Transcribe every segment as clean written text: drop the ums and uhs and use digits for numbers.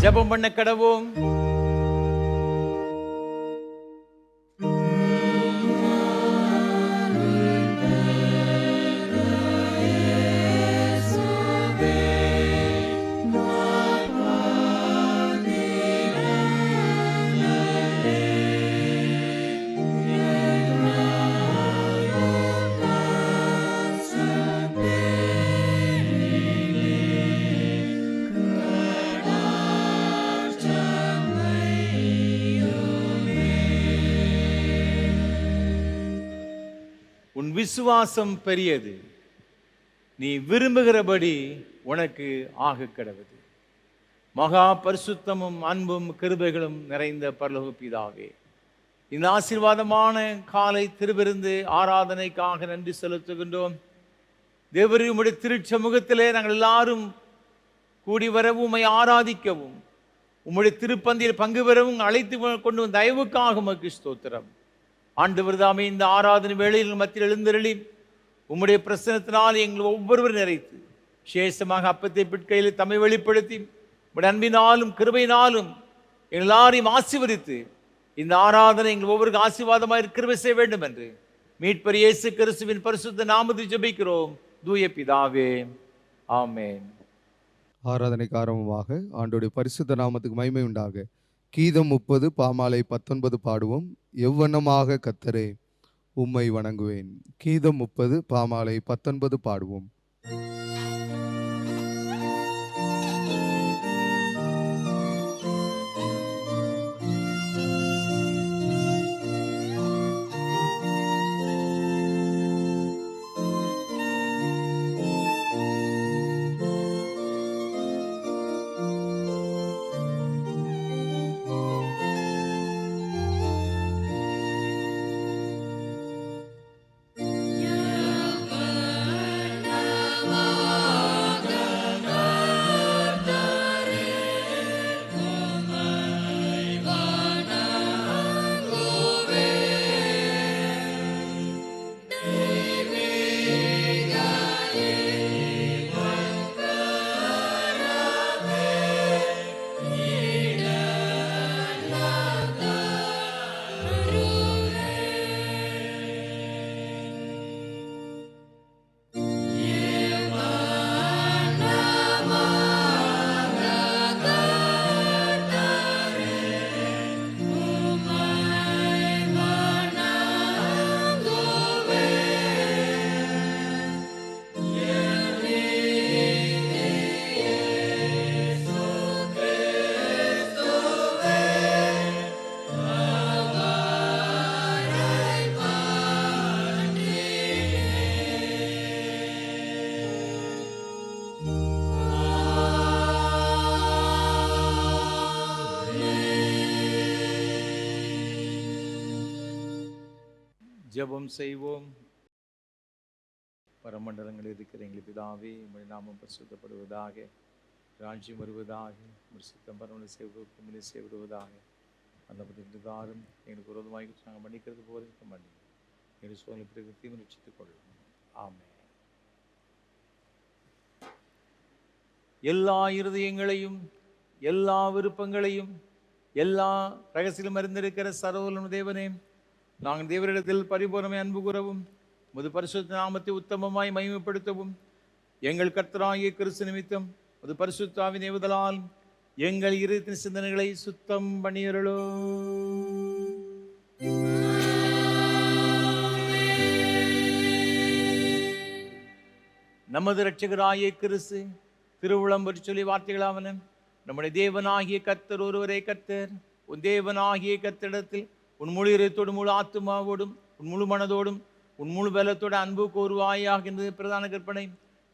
ஜெபம் பண்ண கடவோம். உன் விசுவாசம் பெரியது, நீ விரும்புகிறபடி உனக்கு ஆக கடவுது. மகா பரிசுத்தமும் அன்பும் கிருபைகளும் நிறைந்த பரலோக பிதாவே, இந்த ஆசீர்வாதமான காலை திருவிருந்து ஆராதனைக்காக நன்றி செலுத்துகின்றோம். தேவரே, உம்முடைய திருச்சமூகத்திலே நாங்கள் எல்லாரும் கூடி வரவும் உம்மை ஆராதிக்கவும் உம்முடைய திருப்பந்தியில் பங்கு பெறவும் அழைத்து கொண்டு வந்த தயவுக்காக உமக்கு ஸ்தோத்திரம். ஆண்டவர் தாமே, இந்த ஆராதனை வேளையில் மத்தியில் எழுந்தருளி உம்முடைய பிரசனத்தினால் எங்கள் ஒவ்வொருவரும் நிறைத்து விசேஷமாக அப்பத்தை பிட்கையில் தம்மை வெளிப்படுத்தி உம்முடைய அன்பினாலும் கிருபையினாலும் எங்கள் எல்லாரையும் ஆசீர்வதித்து இந்த ஆராதனை எங்கள் ஒவ்வொருக்கு ஆசீர்வாதமாக கிருபை செய்ய வேண்டும் என்று மீட்பர் இயேசு கிறிஸ்துவின் பரிசுத்த நாமத்தில் ஜெபிக்கிறோம் தூய பிதாவே, ஆமென். ஆராதனைக்கு ஆரம்பமாக ஆண்டோடைய பரிசுத்த நாமத்துக்கு மகிமை உண்டாக கீதம் 30 பாமாலை 19 பாடுவோம். எவ்வண்ணமாக கர்த்தரே உம்மை வணங்குவேன். கீதம் 30 பாமாலை 19 பாடுவோம். ஜெபம் செய்வோம். பரமண்டலங்களில் இருக்கிற எங்கள் பிதாவே, உம்முடைய நாமம் பரிசுத்தப்படுவதாக, ராஜ்யம் வருவதாக, உம்முடைய சித்தம் பரமண்டல செய்வதற்கு செய்விடுவதாக. அந்த பிரகாரம் எங்களுக்கு விரோதமாக நாங்கள் மன்னிக்கிறது போல இருக்க மாட்டேங்க. எங்கள் சோதனை பிறகு தீமை ரட்சித்துக் கொள்ளும். ஆமென். எல்லா இருதயங்களையும் எல்லா விருப்பங்களையும் எல்லா ரகசியம் அறிந்திருக்கிற சர்வவல்லமையுள்ள தேவனே, நாங்கள் தேவரிடத்தில் பரிபூரணமாய் அன்பு கூறவும் உமது பரிசுத்த நாமத்தை உத்தமமாய் மகிமைப்படுத்தவும் எங்கள் கர்த்தராகிய கிறிஸ்து நிமித்தம் உமது பரிசுத்த ஆவியின் ஏவுதலால் எங்கள் இருதயத்தின் சிந்தனைகளை சுத்தம் பண்ணியருளோ. நமது இரட்சகராகிய கிறிஸ்து திருவுளம் பற்றி சொல்லி வார்த்தைகளாவன, நம்முடைய தேவனாகிய கர்த்தர் ஒருவரே கர்த்தர். உன் தேவனாகிய கர்த்தரிடத்தில் உன் முழு இதயத்தோடும் முழு ஆத்துமாவோடும் உன் முழு மனதோடும் உன் முழு பலத்தோடு அன்பு கோருவாயாக என்பது பிரதான கற்பனை.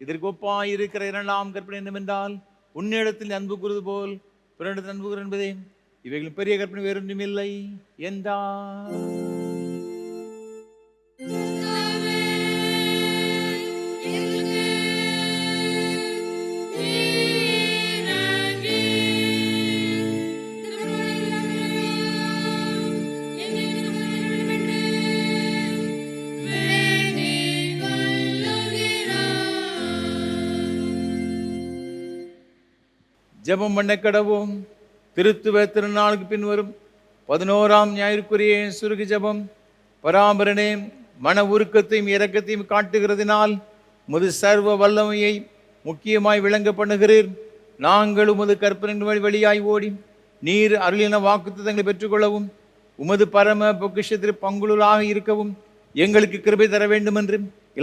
இதற்கு ஒப்பாயிருக்கிற இரண்டாம் கற்பனை என்னவென்றால், உன்னிடத்தில் அன்பு கூறுவது போல் பிறனிடத்தில் அன்பு கூறு என்பதே. இவைகளின் பெரிய கற்பனை வேறொன்றும் இல்லை என்றார். ஜெபம் பண்ண கடவோம். திருத்துவ திருநாளுக்கு பின்வரும் 11ஆம் ஞாயிற்குரிய சுருகு ஜெபம். பராபரனே, மன உருக்கத்தையும் இரக்கத்தையும் காட்டுகிறதினால் உமது சர்வ வல்லமையை முக்கியமாய் விளங்க பண்ணுகிறீர். நாங்கள் உமது கற்பனையின் வழியாய் ஓடி நீர் அருளின வாக்குத்தத்தங்களை பெற்றுக்கொள்ளவும் உமது பரம பொக்கிஷத்தில் பங்குளாக இருக்கவும் எங்களுக்கு கிருபை தர வேண்டும் என்று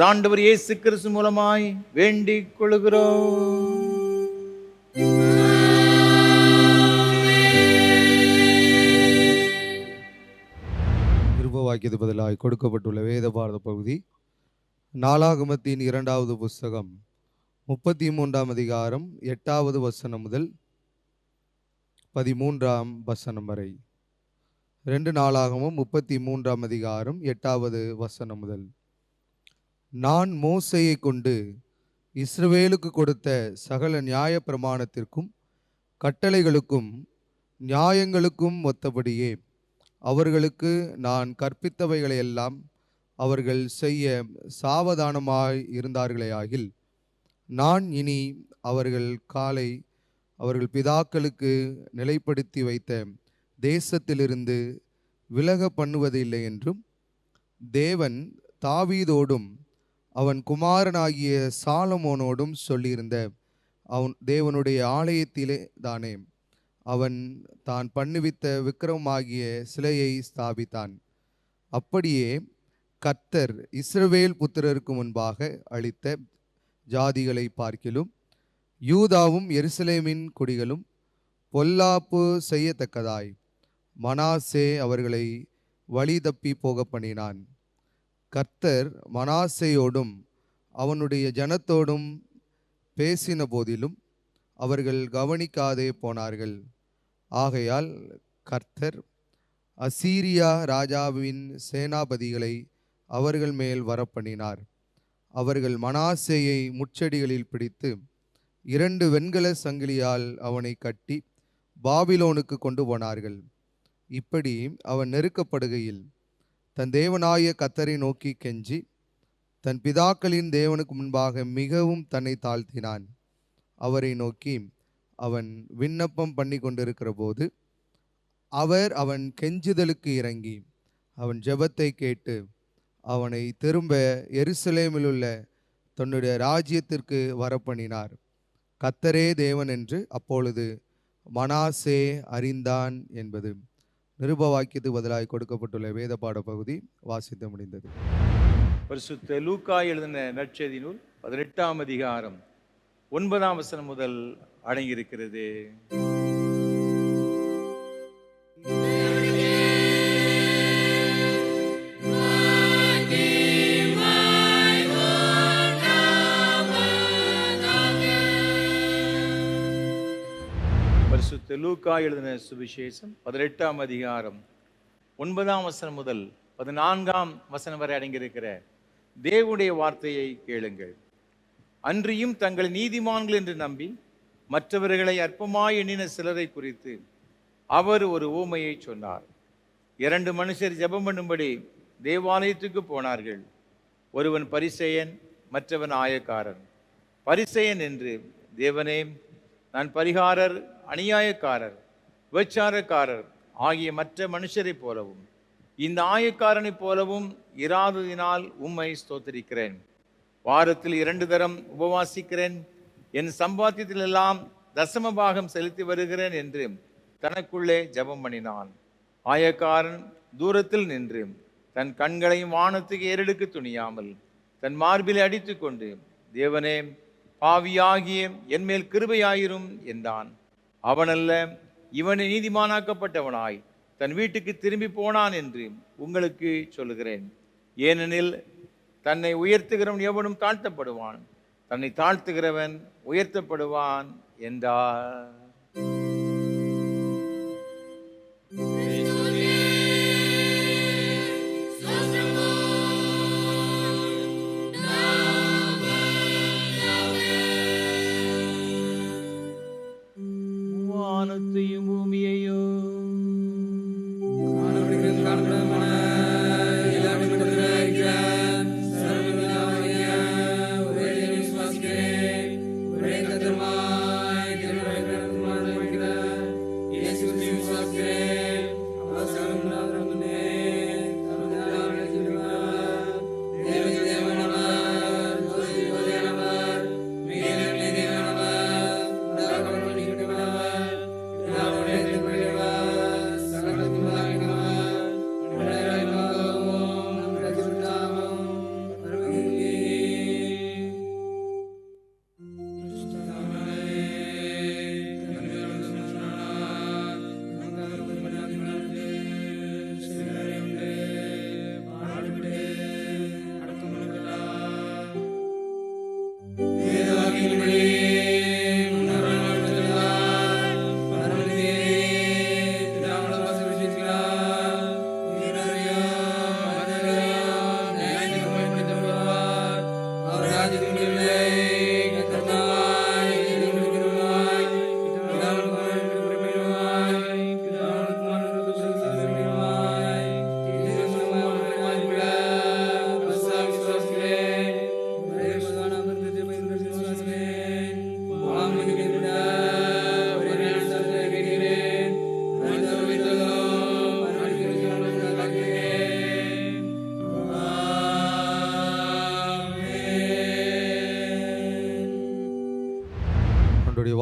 ஆண்டவர் இயேசு கிறிஸ்து மூலமாய் வேண்டிக் கொள்கிறோம். வாக்கியது பதிலாய் கொடுக்கப்பட்டுள்ள வேத பாரத பகுதி நாளாகமத்தின் 2வது புஸ்தகம் 33ஆம் அதிகாரம் 8வது வசனம் முதல் 13ஆம் வசனம் வரை. 2 நாளாகமும் 33ஆம் அதிகாரம் 8வது வசனம் முதல். நான் மோசேயை கொண்டு இஸ்ரவேலுக்கு கொடுத்த சகல நியாய பிரமாணத்திற்கும் கட்டளைகளுக்கும் நியாயங்களுக்கும் ஒத்தபடியே அவர்களுக்கு நான் கற்பித்தவைகளையெல்லாம் அவர்கள் செய்ய சாவதானமாய் இருந்தார்களேயாகில், நான் இனி அவர்கள் காலை அவர்கள் பிதாக்களுக்கு நிலைப்படுத்தி வைத்த தேசத்திலிருந்து விலக பண்ணுவதில்லை என்றும், தேவன் தாவீதோடும் அவன் குமாரனாகிய சாலமோனோடும் சொல்லியிருந்த தேவனுடைய ஆலயத்திலே தானே அவன் தான் பண்ணுவித்த விக்கிரமாகிய சிலையை ஸ்தாபித்தான். அப்படியே கர்த்தர் இஸ்ரவேல் புத்திரருக்கு முன்பாக அளித்த ஜாதிகளை பார்க்கிலும் யூதாவும் எருசலேமின் குடிகளும் பொல்லாப்பு செய்யத்தக்கதாய் மனாசே அவர்களை வழி தப்பி போக பண்ணினான். கர்த்தர் மனாசேயோடும் அவனுடைய ஜனத்தோடும் பேசின போதிலும் அவர்கள் கவனிக்காதே போனார்கள். ஆகையால் கர்த்தர் அசீரியா ராஜாவின் சேனாபதிகளை அவர்கள் மேல் வரப்பண்ணினார். அவர்கள் மனாசேயை முட்செடிகளில் பிடித்து 2 வெண்கல சங்கிலியால் அவனை கட்டி பாபிலோனுக்கு கொண்டு போனார்கள். இப்படி அவன் நெருக்கப்படுகையில் தன் தேவனாய கர்த்தரை நோக்கி கெஞ்சி தன் பிதாக்களின் தேவனுக்கு முன்பாக மிகவும் தன்னை தாழ்த்தினான். அவரை நோக்கி அவன் விண்ணப்பம் பண்ணி கொண்டிருக்கிற போது அவர் அவன் கெஞ்சுதலுக்கு இறங்கி அவன் ஜெபத்தை கேட்டு அவனை திரும்ப எருசலேமிலுள்ள தன்னுடைய ராஜ்யத்திற்கு வரப்பண்ணினார். கர்த்தரே தேவன் என்று அப்பொழுது மனாசே அறிந்தான் என்பது. நிருபவாக்கியத்துக்கு பதிலாய் கொடுக்கப்பட்டுள்ள வேத பாட பகுதி வாசித்து முடிந்தது. பரிசுத்த லூக்கா எழுதின நற்செய்தி நூல் 18ஆம் அதிகாரம் 9ஆம் வசனம் முதல் அடங்கியிருக்கிறது. பரிசுத்த லூக்கா எழுதின சுவிசேஷம் 18ஆம் அதிகாரம் 9ஆம் வசனம் முதல் 14ஆம் வசனம் வரை அடங்கியிருக்கிற தேவனுடைய வார்த்தையை கேளுங்கள். அன்றியும் தங்களை நீதிமான்கள் என்று நம்பி மற்றவர்களை அற்பமாய் எண்ணின சிலரை குறித்து அவர் ஒரு ஊமையை சொன்னார். 2 மனுஷர் ஜெபம் பண்ணும்படி தேவாலயத்துக்கு போனார்கள். ஒருவன் பரிசேயன், மற்றவன் ஆயக்காரன். பரிசேயன் என்று, தேவனே, நான் பரிகாரர், அநியாயக்காரர், விபச்சாரக்காரர் ஆகிய மற்ற மனுஷரைப் போலவும் இந்த ஆயக்காரனைப் போலவும் இராததினால் உம்மை ஸ்தோத்திரிக்கிறேன். வாரத்தில் 2 தரம் உபவாசிக்கிறேன். என் சம்பாத்தியத்திலெல்லாம் தசமபாகம் செலுத்தி வருகிறேன் என்று தனக்குள்ளே ஜெபம் பண்ணினான். ஆயக்காரன் தூரத்தில் நின்று தன் கண்களையும் வானத்துக்கு ஏறெடுக்க துணியாமல் தன் மார்பிலை அடித்து கொண்டு, தேவனே, பாவியாகிய என்மேல் கிருபையாயிரும் என்றான். அவனல்ல, இவனை நீதிமானாக்கப்பட்டவனாய் தன் வீட்டுக்கு திரும்பி போனான் என்று உங்களுக்கு சொல்லுகிறேன். ஏனெனில் தன்னை உயர்த்துகிறவன் எவனும் தாழ்த்தப்படுவான், தன்னை தாழ்த்துகிறவன் உயர்த்தப்படுவான் என்றார். வானத்தையும் பூமியையும்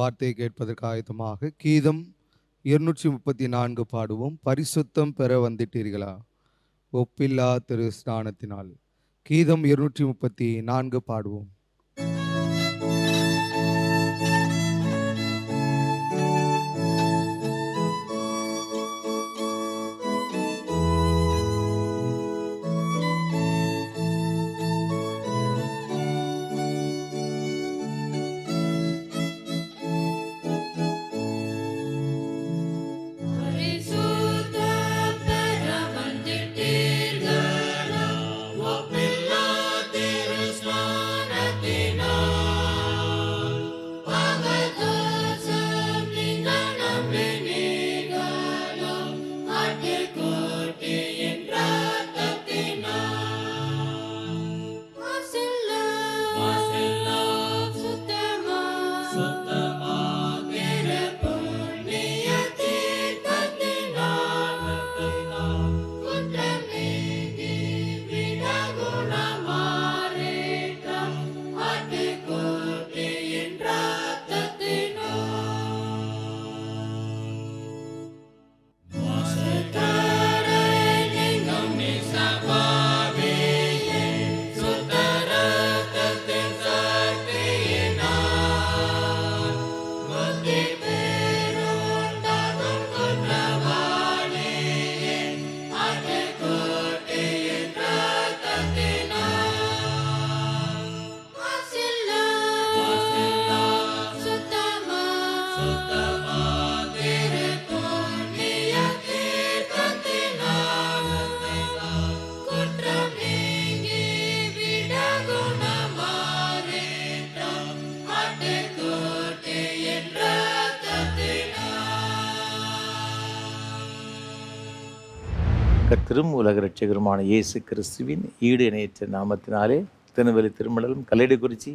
வார்த்தையை கேட்பதற்கு ஆயத்தமாக கீதம் 234 பாடுவோம். பரிசுத்தம் பெற வந்துட்டீர்களா ஒப்பில்லா திரு ஸ்நானத்தினால். கீதம் 234 பாடுவோம். கர்த்தரும் உலக இரட்சகருமான இயேசு கிறிஸ்துவின் ஈடு இணையற்ற நாமத்தினாலே திருநெல்வேலி திருமணம் கல்லடைக்குறிச்சி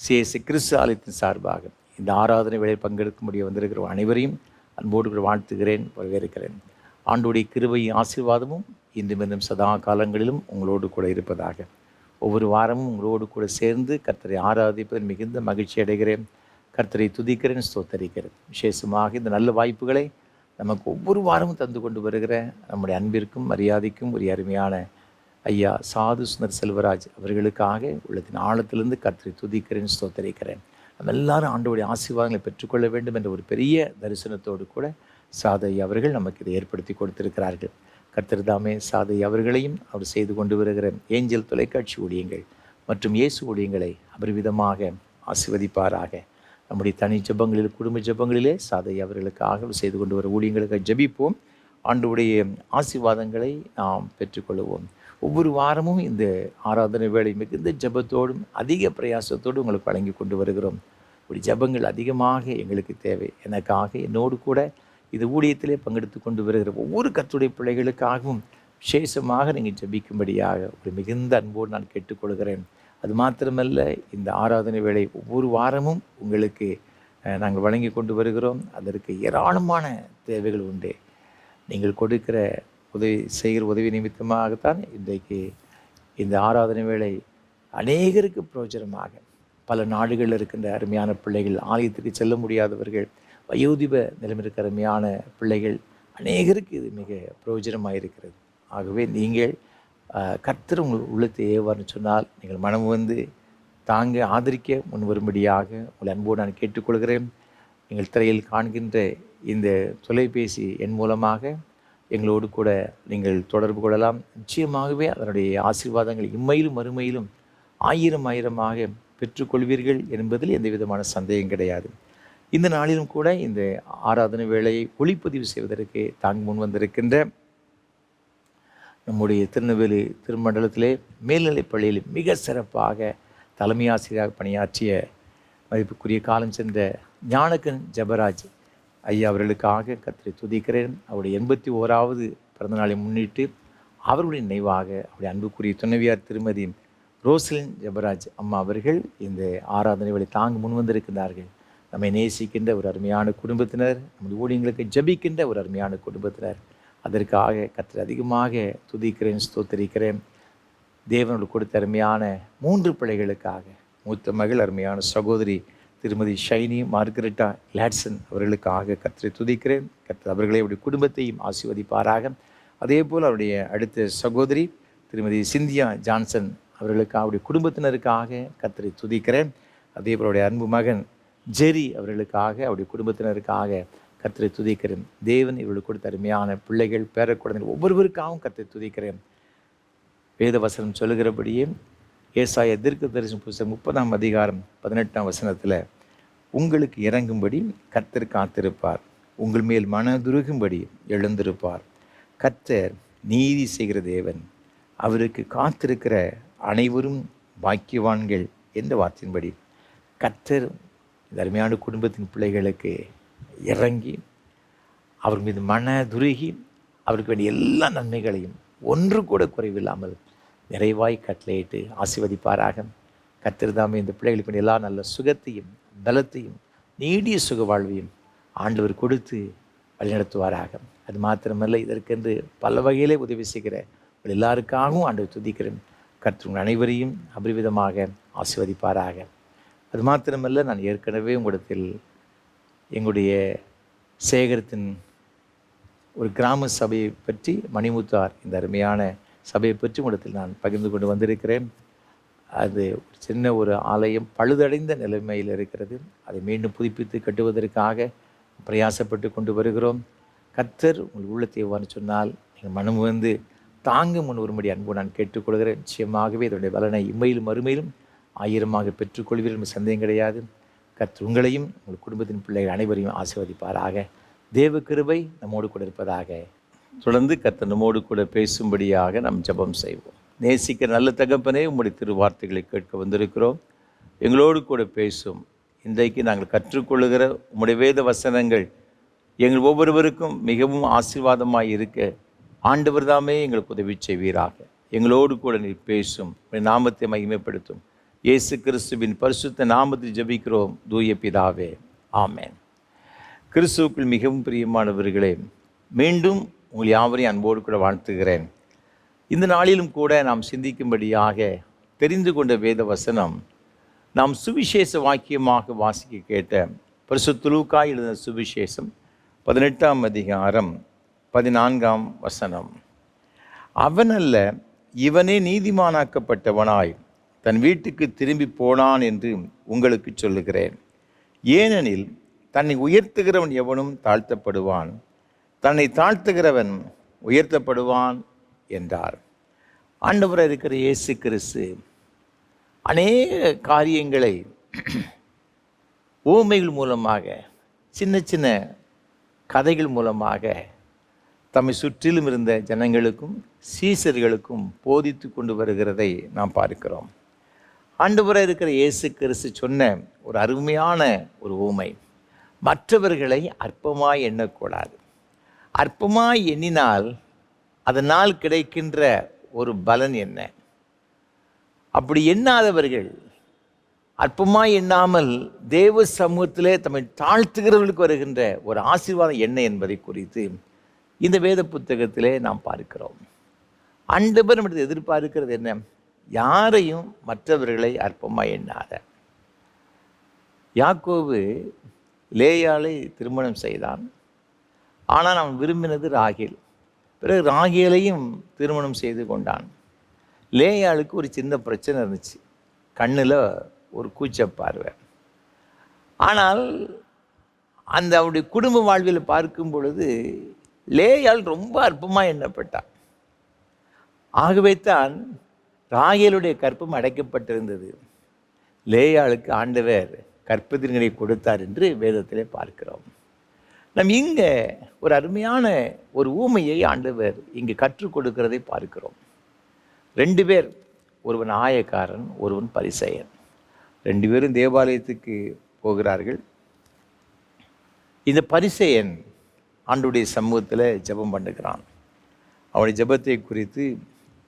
சிஎஸ்சி கிறிஸ்து ஆலயத்தின் சார்பாக இந்த ஆராதனை வேளையில் பங்கெடுக்கும்படி வந்திருக்கிற அனைவரையும் அன்போடு கூட வாழ்த்துகிறேன், வரவேற்கிறேன். ஆண்டோடைய கிருபையும் ஆசீர்வாதமும் இன்றும் இன்னும் சதா காலங்களிலும் உங்களோடு கூட இருப்பதாக. ஒவ்வொரு வாரமும் உங்களோடு கூட சேர்ந்து கர்த்தரை ஆராதிப்பதில் மிகுந்த மகிழ்ச்சி அடைகிறேன். கர்த்தரை துதிக்கிறேன், ஸ்தோத்தரிக்கிறேன். விசேஷமாக இந்த நல்ல வாய்ப்புகளை நமக்கு ஒவ்வொரு வாரமும் தந்து கொண்டு வருகிற நம்முடைய அன்பிற்கும் மரியாதைக்கும் ஒரு அருமையான ஐயா சாது சுந்தர் செல்வராஜ் அவர்களுக்காக உள்ளத்தின் ஆழத்திலிருந்து கர்த்தரை துதிக்கிறேன், ஸ்தோத்தரிக்கிறேன். நம்ம எல்லாரும் ஆண்டோடைய ஆசீர்வாதங்களை பெற்றுக்கொள்ள வேண்டும் என்ற ஒரு பெரிய தரிசனத்தோடு கூட சாதை அவர்கள் நமக்கு இதை ஏற்படுத்தி கொடுத்திருக்கிறார்கள். கர்த்தர் தாமே சாதை அவர்களையும் அவர் செய்து கொண்டு வருகிற ஏஞ்சல் தொலைக்காட்சி ஊழியங்கள் மற்றும் இயேசு ஊழியங்களை அபரிவிதமாக ஆசீர்வதிப்பாராக. நம்முடைய தனி ஜெபங்களில், குடும்ப ஜெபங்களிலே சாதை அவர்களுக்காக செய்து கொண்டு வர ஊழியங்களுக்காக ஜெபிப்போம். ஆண்டவருடைய ஆசீர்வாதங்களை நாம் பெற்றுக்கொள்வோம். ஒவ்வொரு வாரமும் இந்த ஆராதனை வேளை மிகுந்த ஜெபத்தோடும் அதிக பிரயாசத்தோடு உங்களுக்கு வழங்கி கொண்டு வருகிறோம். இப்படி ஜெபங்கள் அதிகமாக எங்களுக்கு தேவை. எனக்காக என்னோடு கூட இது ஊழியத்திலே பங்கெடுத்து கொண்டு வருகிற ஒவ்வொரு கர்த்தருடைய பிள்ளைகளுக்காகவும் விசேஷமாக நீங்கள் ஜெபிக்கும்படியாக ஒரு மிகுந்த அன்போடு நான் கேட்டுக்கொள்கிறேன். அது மாத்திரமல்ல, இந்த ஆராதனை வேளை ஒவ்வொரு வாரமும் உங்களுக்கு நாங்கள் வழங்கி கொண்டு வருகிறோம். அதற்கு ஏராளமான தேவைகள் உண்டு. நீங்கள் கொடுக்கிற செய்கிற உதவி நிமித்தமாகத்தான் இன்றைக்கு இந்த ஆராதனை வேளை அநேகருக்கு பிரயோஜனமாக, பல நாடுகளில் இருக்கின்ற அருமையான பிள்ளைகள், ஆலயத்துக்கு செல்ல முடியாதவர்கள், வயோதிப நிலைமைக்கு அருமையான பிள்ளைகள் அநேகருக்கு இது மிக பிரயோஜனமாக இருக்கிறது. ஆகவே நீங்கள் கர்த்தர் உங்கள் உள்ளத்தை ஏவார்னு சொன்னால் நீங்கள் மனம் வந்து தாங்க ஆதரிக்க முன் வரும்படியாக உங்கள் அன்போடு நான் கேட்டுக்கொள்கிறேன். நீங்கள் திரையில் காண்கின்ற இந்த தொலைபேசி எண் மூலமாக எங்களோடு கூட நீங்கள் தொடர்பு கொள்ளலாம். நிச்சயமாகவே அதனுடைய ஆசீர்வாதங்கள் இம்மையிலும் மறுமையிலும் ஆயிரமாக பெற்றுக்கொள்வீர்கள் என்பதில் எந்த விதமான சந்தேகம் கிடையாது. இந்த நாளிலும் கூட இந்த ஆராதனை வேளையை ஒளிப்பதிவு செய்வதற்கு தாங்க முன் வந்திருக்கின்ற நம்முடைய திருநெல்வேலி திருமண்டலத்திலே மேல்நிலைப் பள்ளியில் மிக சிறப்பாக தலைமை ஆசிரியராக பணியாற்றிய மதிப்புக்குரிய காலம் சென்ற ஞானக்கன் ஜெபராஜ் ஐயா அவர்களுக்காக கர்த்தரை துதிக்கிறேன். அவருடைய 81வது பிறந்தநாளை முன்னிட்டு அவர்களுடைய நினைவாக அவருடைய அன்புக்குரிய துணைவியார் திருமதி ரோசலின் ஜெபராஜ் அம்மா அவர்கள் இந்த ஆராதனை வழி தாங்க முன் வந்திருக்கிறார்கள். நம்மை நேசிக்கின்ற ஒரு அருமையான குடும்பத்தினர், நம்முடைய ஊழியங்களுக்கு ஜெபிக்கின்ற ஒரு அருமையான குடும்பத்தினர். அதற்காக கர்த்தரை அதிகமாக துதிக்கிறேன், ஸ்தோத்தரிக்கிறேன். தேவனோடு கொடுத்த அருமையான 3 பிள்ளைகளுக்காக, மூத்த மகள் அருமையான சகோதரி திருமதி ஷைனி மார்கரெட்டா லாட்சன் அவர்களுக்காக கர்த்தரை துதிக்கிறேன். கர்த்தர் அவர்களை அவருடைய குடும்பத்தையும் ஆசீர்வதிப்பாராக. அதே போல் அவருடைய அடுத்த சகோதரி திருமதி சிந்தியா ஜான்சன் அவர்களுக்காக அவருடைய குடும்பத்தினருக்காக கர்த்தரை துதிக்கிறேன். அதே போல் அவருடைய அன்பு மகன் ஜெரி அவர்களுக்காக அவருடைய குடும்பத்தினருக்காக கர்த்தரை துதிக்கிறேன். தேவன் இவர்களுக்கு கொடுத்த அருமையான பிள்ளைகள், பேரக்குழந்தைகள் ஒவ்வொருவருக்காகவும் கர்த்தரை துதிக்கிறேன். வேத வசனம் சொல்லுகிறபடியே ஏசாயா தீர்க்கதரிசன புத்தகம் 30ஆம் அதிகாரம் 18ஆம் வசனத்தில், உங்களுக்கு இறங்கும்படி கர்த்தர் காத்திருப்பார், உங்கள் மேல் மனதுருகும்படி எழுந்திருப்பார். கர்த்தர் நீதி செய்கிற தேவன், அவருக்கு காத்திருக்கிற அனைவரும் பாக்கியவான்கள் என்ற வார்த்தையின்படி கர்த்தர் இந்த அருமையான குடும்பத்தின் பிள்ளைகளுக்கு இறங்கி அவர் மீது மனதுருகி அவருக்கு வேண்டிய எல்லா நன்மைகளையும் ஒன்று கூட குறைவில்லாமல் நிறைவாய் கட்டளையிட்டு ஆசீர்வதிப்பாராக. கர்த்தர் தாமே இந்த பிள்ளைகளுக்கு வேண்டிய எல்லா நல்ல சுகத்தையும் பலத்தையும் நீடிய சுக வாழ்வையும் ஆண்டவர் கொடுத்து வழிநடத்துவாராக. அது மாத்திரமல்ல, இதற்கென்று பல வகையிலே உதவி செய்கிற எல்லாருக்காகவும் ஆண்டவர் துதிக்கிறேன். கர்த்தர் அனைவரையும் அபரிவிதமாக ஆசீர்வதிப்பாராக. அது மாத்திரமல்ல, நான் ஏற்கனவே உங்களிடத்தில் எங்களுடைய சேகரத்தின் ஒரு கிராம சபையை பற்றி, மணிமுத்தார் இந்த அருமையான சபையை பற்றி உங்களிடத்தில் நான் பகிர்ந்து கொண்டு வந்திருக்கிறேன். அது ஒரு சின்ன ஒரு ஆலயம் பழுதடைந்த நிலைமையில் இருக்கிறது. அதை மீண்டும் புதுப்பித்து கட்டுவதற்காக பிரயாசப்பட்டு கொண்டு வருகிறோம். கர்த்தர் உங்கள் உள்ளத்தை எவ்வாறு சொன்னால் நீங்கள் மனம் வந்து தாங்க முன் வரும்படி அன்பு நான் கேட்டுக்கொள்கிறேன். நிச்சயமாகவே இதனுடைய பலனை இம்மையிலும் மறுமையிலும் 1000 பெற்றுக்கொள்வீர்கள் என்று சந்தேகம் கிடையாது. கர்த்தர் உங்களையும் உங்கள் குடும்பத்தின் பிள்ளைகள் அனைவரையும் ஆசீர்வதிப்பாராக. தேவ கிருபை நம்மோடு கூட இருப்பதாக. தொடர்ந்து கர்த்தர் நம்மோடு கூட பேசும்படியாக நாம் ஜெபம் செய்வோம். நேசிக்க நல்ல தகப்பனே, உம்முடைய திருவார்த்தைகளை கேட்க வந்திருக்கிறோம். எங்களோடு கூட பேசும். இன்றைக்கு நாங்கள் கற்றுக்கொள்ளுகிற உம்முடைய வேத வசனங்கள் எங்கள் ஒவ்வொருவருக்கும் மிகவும் ஆசீர்வாதமாய் இருக்க ஆண்டவர் தாமே எங்களுக்கு உதவி செய்வீராக. எங்களோடு கூட நீர் பேசும். உம்முடைய நாமத்தை மகிமைப்படுத்தும். இயேசு கிறிஸ்துவின் பரிசுத்த நாமத்தில் ஜெபிக்கிறோம் தூய பிதாவே, ஆமென். கிறிஸ்துவுக்குள் மிகவும் பிரியமானவர்களே, மீண்டும் உங்கள் யாவரையும் அன்போடு கூட வாழ்த்துகிறேன். இந்த நாளிலும் கூட நாம் சிந்திக்கும்படியாக தெரிந்து கொண்ட வேத வசனம், நாம் சுவிசேஷ வாக்கியமாக வாசிக்க கேட்ட பரிசுத்த லூக்கா எழுதின சுவிசேஷம் 18ஆம் அதிகாரம் 14ஆம் வசனம். அவனல்ல, இவனே நீதிமானாக்கப்பட்டவனாய் தன் வீட்டுக்கு திரும்பி போனான் என்று உங்களுக்கு சொல்லுகிறேன். ஏனெனில் தன்னை உயர்த்துகிறவன் எவனும் தாழ்த்தப்படுவான், தன்னை தாழ்த்துகிறவன் உயர்த்தப்படுவான் என்றார். ஆண்டவராக இருக்கிற இயேசு கிறிஸ்து அநேக காரியங்களை உவமைகள் மூலமாக, சின்ன சின்ன கதைகள் மூலமாக தம்மை சுற்றிலும் இருந்த ஜனங்களுக்கும் சீசர்களுக்கும் போதித்து கொண்டு வருகிறதை நாம் பார்க்கிறோம். ஆண்டவராக இருக்கிற இயேசு கிறிஸ்து சொன்ன ஒரு அருமையான ஒரு உவமை, மற்றவர்களை அற்பமாய் எண்ணக்கூடாது. அற்பமாய் எண்ணினால் அதனால் கிடைக்கின்ற ஒரு பலன் என்ன? அப்படி எண்ணாதவர்கள், அற்பமாய் எண்ணாமல் தேவ சமூகத்திலே தம்மை தாழ்த்துகிறவர்களுக்கு வருகின்ற ஒரு ஆசீர்வாதம் என்ன என்பதை குறித்து இந்த வேத புத்தகத்திலே நாம் பார்க்கிறோம். ஆண்டவர் நம்மிடத்தில் எதிர்பார்க்கிறது என்ன? யாரையும் மற்றவர்களை அற்பமாய் எண்ணாத. யாக்கோபு லேயாளை திருமணம் செய்தான். ஆனால் அவன் விரும்பினது ராகேல். பிறகு ராகேலையும் திருமணம் செய்து கொண்டான். லேயாளுக்கு ஒரு சின்ன பிரச்சனை இருந்துச்சு, கண்ணில் ஒரு கூச்சப்பார்வை. ஆனால் அந்த அவருடைய குடும்ப வாழ்வில் பார்க்கும் பொழுது லேயாள் ரொம்ப அற்பமாக எண்ணப்பட்டான். ஆகவே தான் ராகேலுடைய கற்பம் அடைக்கப்பட்டிருந்தது. லேயாளுக்கு ஆண்டவர் கற்பத்தின்களை கொடுத்தார் என்று வேதத்திலே பார்க்கிறோம். நம் இங்கே ஒரு அருமையான ஒரு ஊமையை ஆண்டவர் இங்கு கற்றுக் கொடுக்கிறதை பார்க்கிறோம். 2 பேர், ஒருவன் ஆயக்காரன், ஒருவன் பரிசேயன். 2 பேரும் தேவாலயத்துக்கு போகிறார்கள். இந்த பரிசேயன் ஆண்டவருடைய சமூகத்தில் ஜெபம் பண்ணுகிறான். அவனுடைய ஜெபத்தை குறித்து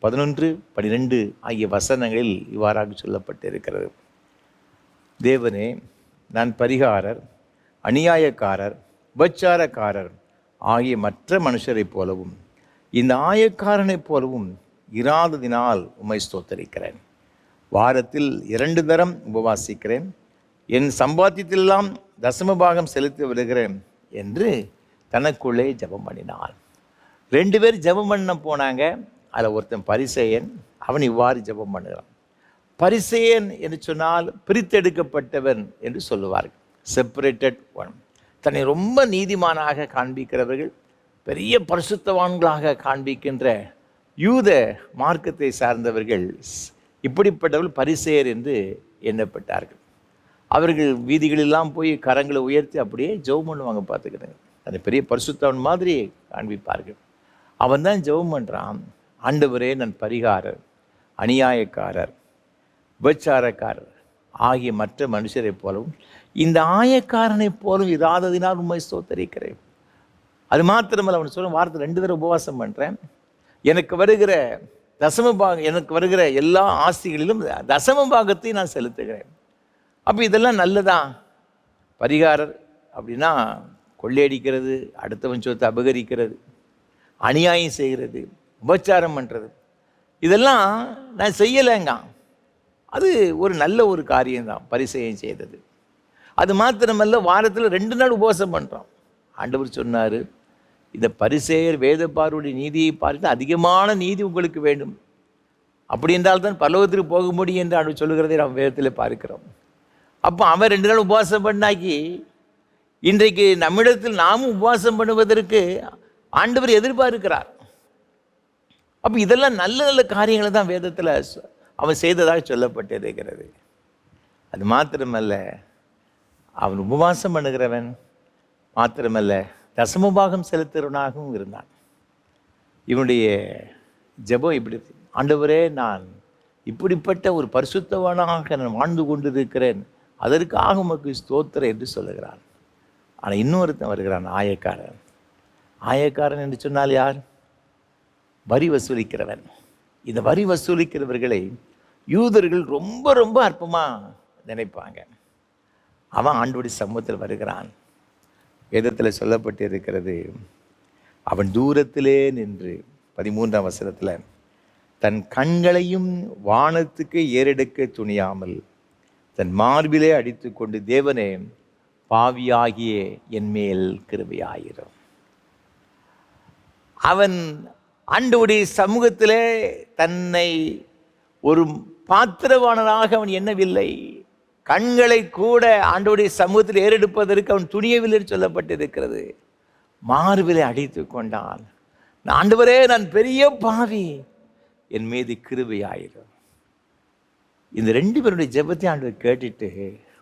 11, 12 ஆகிய வசனங்களில் இவ்வாறாக சொல்லப்பட்டு இருக்கிறது. தேவனே, நான் பரிகாரர், அநியாயக்காரர், உபச்சாரக்காரர் ஆகிய மற்ற மனுஷரைப் போலவும் இந்த ஆயக்காரனைப் போலவும் இராததினால் உம்மை ஸ்தோத்தரிக்கிறேன். வாரத்தில் 2 தரம் உபவாசிக்கிறேன். என் சம்பாத்தியத்திலெல்லாம் தசம பாகம் செலுத்தி வருகிறேன் என்று தனக்குள்ளே ஜெபம் பண்ணினான். 2 பேர் ஜெபம் பண்ண போனாங்க. அதில் ஒருத்தன் பரிசேயன், அவன் இவ்வாறு ஜெபம் பண்ணுகிறான். பரிசேயன் என்று சொன்னால் பிரித்தெடுக்கப்பட்டவன் என்று சொல்லுவார்கள், செப்பரேட்டட் ஒன். தன்னை ரொம்ப நீதிமானாக காண்பிக்கிறவர்கள், பெரிய பரிசுத்தவான்களாக காண்பிக்கின்ற யூத மார்க்கத்தை சார்ந்தவர்கள், இப்படிப்பட்டவர்கள் பரிசேயர் என்று எண்ணப்பட்டார்கள். அவர்கள் வீதிகளெல்லாம் போய் கரங்களை உயர்த்தி அப்படியே ஜெபம் பண்ணுவாங்க. பார்த்துக்கிறேன், அந்த பெரிய பரிசுத்தவன் மாதிரி காண்பிப்பார்கள். அவன் தான் ஜெபம் பண்ணுறான், ஆண்டவரே நான் பரிகாரர், அநியாயக்காரர், விபச்சாரக்காரர் ஆகிய மற்ற மனுஷரை போலவும் இந்த ஆயக்காரனை போலும் இராததினால் உண்மை ஸ்தோத்தரிக்கிறேன். அது மாத்திரமல்ல, அவன் சொல்ல வாரத்தை 2 தடவை உபவாசம் பண்ணுறேன். எனக்கு வருகிற தசம பாகம், எனக்கு வருகிற எல்லா ஆஸ்திகளிலும் தசம பாகத்தை நான் செலுத்துகிறேன். அப்போ இதெல்லாம் நல்லதா? பரிகாரர் அப்படின்னா கொள்ளையடிக்கிறது, அடுத்தவன் சொத்தை அபகரிக்கிறது, அநியாயம் செய்கிறது, உபச்சாரம் பண்ணுறது, இதெல்லாம் நான் செய்யலைங்க. அது ஒரு நல்ல ஒரு காரியம்தான் பரிசேயன் செய்தது. அது மாத்திரமல்ல, வாரத்தில் 2 நாள் உபவாசம் பண்ணுறோம். ஆண்டவர் சொன்னார், இந்த பரிசேயர் வேதப்பாருடைய நீதியை பார்த்து அதிகமான நீதி உங்களுக்கு வேண்டும், அப்படி என்றால் தான் பரலோகத்திற்கு போக முடியும் என்று ஆண்டவர் சொல்லுகிறதை நாம் வேதத்தில் பார்க்கிறோம். அப்போ அவன் 2 நாள் உபவாசம் பண்ணாக்கி, இன்றைக்கு நம்மிடத்தில் நாமும் உபவாசம் பண்ணுவதற்கு ஆண்டவர் எதிர்பார்க்கிறார். அப்போ இதெல்லாம் நல்ல நல்ல காரியங்களை தான் வேதத்தில் அவன் செய்ததாக சொல்லப்பட்டிருக்கிறது. அது மாத்திரமல்ல, அவன் உபவாசம் பண்ணுகிறவன் மாத்திரமல்ல, தசமபாகம் செலுத்துகிறவனாகவும் இருந்தான். இவனுடைய ஜெபம் இப்படி, ஆண்டவரே நான் இப்படிப்பட்ட ஒரு பரிசுத்தவானாக நான் வாழ்ந்து கொண்டிருக்கிறேன், அதற்காக உமக்கு ஸ்தோத்திரம் என்று சொல்லுகிறான். ஆனால் இன்னொருத்தன் வருகிறான், ஆயக்காரன். ஆயக்காரன் என்று சொன்னால் யார்? வரி வசூலிக்கிறவன். இந்த வரி வசூலிக்கிறவர்களை யூதர்கள் ரொம்ப ரொம்ப அற்பமாக நினைப்பாங்க. அவன் ஆண்டவருடைய சமூகத்தில் வருகிறான். வேதத்தில் சொல்லப்பட்டு இருக்கிறது, அவன் தூரத்திலே நின்று 13ஆம் வசனத்தில் தன் கண்களையும் வானத்துக்கு ஏறெடுக்க துணியாமல் தன் மார்பிலே அடித்து கொண்டு, தேவனே பாவியாகிய என்மேல் கிருபையாயிரும். அவன் ஆண்டவருடைய சமூகத்திலே தன்னை ஒரு பாத்திரவானராக அவன் எண்ணவில்லை. கண்களை கூட ஆண்டவருடைய சமூகத்தில் ஏறெடுப்பதற்கு அவன் துணியவில்லை சொல்லப்பட்டிருக்கிறது. மார்பிலை அடித்து கொண்டான். ஆண்டவரே நான் பெரிய பாவி, என் மீது கிருபையாயிரும். இந்த 2 பேருடைய ஜெபத்தை ஆண்டவர் கேட்டுட்டு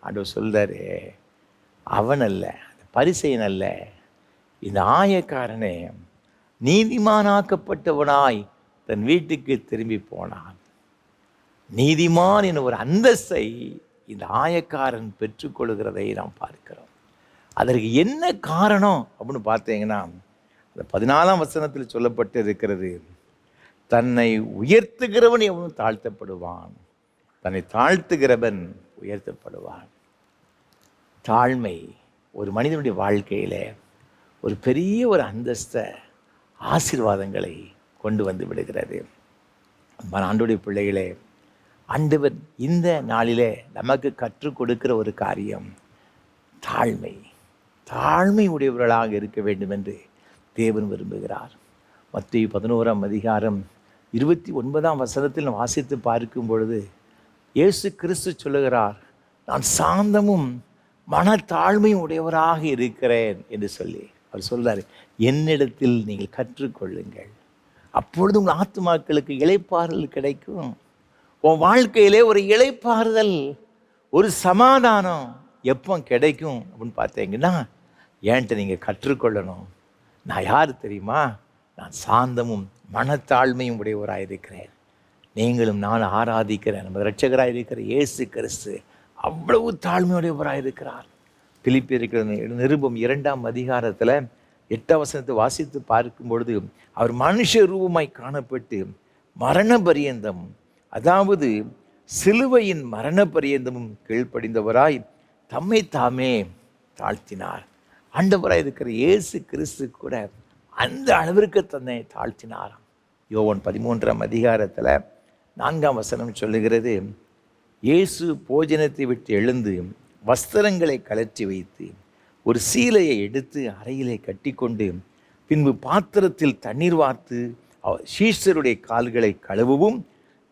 ஆண்டவர் சொல்றாரு, அவன் அல்ல, பரிசேயன் அல்ல, இந்த ஆயக்காரனே நீதிமானாக்கப்பட்டவனாய் தன் வீட்டுக்கு திரும்பி போனான். நீதிமான் என்ற ஒரு அந்தஸ்தை இந்த ஆயக்காரன் பெற்றுக்கொள்கிறதை நாம் பார்க்கிறோம். அதற்கு என்ன காரணம் அப்படின்னு பார்த்தீங்கன்னா, அந்த 14ஆம் வசனத்தில் சொல்லப்பட்டு இருக்கிறது, தன்னை உயர்த்துகிறவன் எவனும் தாழ்த்தப்படுவான், தன்னை தாழ்த்துகிறவன் உயர்த்தப்படுவான். தாழ்மை ஒரு மனிதனுடைய வாழ்க்கையில் ஒரு பெரிய ஒரு அந்தஸ்தை, ஆசீர்வாதங்களை கொண்டு வந்து விடுகிறது. ஆண்டவருடைய பிள்ளைகளே, ஆண்டவர் இந்த நாளிலே நமக்கு கற்றுக் கொடுக்கிற ஒரு காரியம் தாழ்மை. தாழ்மை உடையவர்களாக இருக்க வேண்டும் என்று தேவன் விரும்புகிறார். மத்தேயு 11ஆம் அதிகாரம் 29ஆம் வசனத்தில் வாசித்து பார்க்கும் பொழுது இயேசு கிறிஸ்து சொல்லுகிறார், நான் சாந்தமும் மனத்தாழ்மையும் உடையவராக இருக்கிறேன் என்று சொல்லி அவர் சொல்றாரு, என்னிடத்தில் நீங்கள் கற்றுக்கொள்ளுங்கள், அப்பொழுது உங்கள் ஆத்துமாக்களுக்கு இளைப்பாறுதல் கிடைக்கும். உன் வாழ்க்கையிலே ஒரு இளைப்பாறுதல், ஒரு சமாதானம் எப்போ கிடைக்கும் அப்படின்னு பார்த்தீங்கன்னா, ஏன்ட்ட நீங்கள் கற்றுக்கொள்ளணும். நான் யார் தெரியுமா? நான் சாந்தமும் மனத்தாழ்மையும் உடையவராக இருக்கிறேன். நீங்களும் நான் ஆராதிக்கிறேன் நம்ம இரட்சகராக இருக்கிற இயேசு கிறிஸ்து அவ்வளவு தாழ்மையுடையவராக இருக்கிறார். பிலிப்பியர் நிருபம் 2ஆம் அதிகாரத்தில் 8ஆம் வசனத்தை வாசித்து பார்க்கும் பொழுது, அவர் மனுஷ ரூபமாய் காணப்பட்டு மரண பரியந்தம், அதாவது சிலுவையின் மரண பரியந்தமும் கீழ்ப்படிந்தவராய் தம்மை தாமே தாழ்த்தினார். ஆண்டவராய் இருக்கிற இயேசு கிறிஸ்து கூட அந்த அளவிற்கு தன்னை தாழ்த்தினாராம். யோவான் 13ஆம் அதிகாரத்தில் 4ஆம் வசனம் சொல்லுகிறது, இயேசு போஜனத்தை விட்டு எழுந்து வஸ்திரங்களை கழற்றி வைத்து ஒரு சீலையை எடுத்து அறையிலே கட்டிக்கொண்டு பின்பு பாத்திரத்தில் தண்ணீர் வார்த்து சீஷருடைய கால்களை கழுவவும்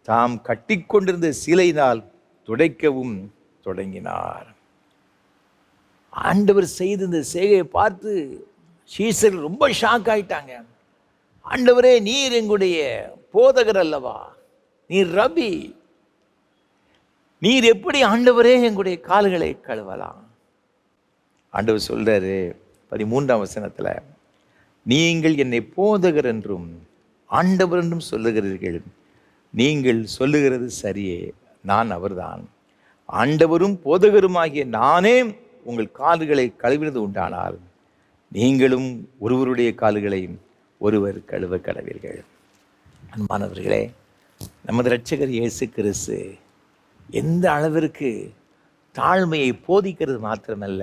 தாம் கட்டிக்கொண்டிருந்த சீலையினால் துடைக்கவும் தொடங்கினார். ஆண்டவர் செய்த இந்த செய்கையை பார்த்து சீஷர்கள் ரொம்ப ஷாக் ஆயிட்டாங்க. ஆண்டவரே, நீர் எங்களுடைய போதகர் அல்லவா, நீர் ரபி, நீர் எப்படி ஆண்டவரே எங்களுடைய கால்களை கழுவலாம்? ஆண்டவர் சொல்றாரு 13ஆம் வசனத்தில், நீங்கள் என்னை போதகர் என்றும் ஆண்டவர் என்றும் சொல்லுகிறீர்கள். நீங்கள் சொல்லுகிறது சரியே, நான் அவர்தான். ஆண்டவரும் போதகருமாகிய நானே உங்கள் கால்களை கழுவினது உண்டானால் நீங்களும் ஒருவருடைய கால்களை ஒருவர் கழுவ கடவீர்கள். அன்பானவர்களே, நமது இரட்சகர் இயேசு கிறிஸ்து எந்த அளவிற்கு தாழ்மையை போதிக்கிறது மாத்திரமல்ல,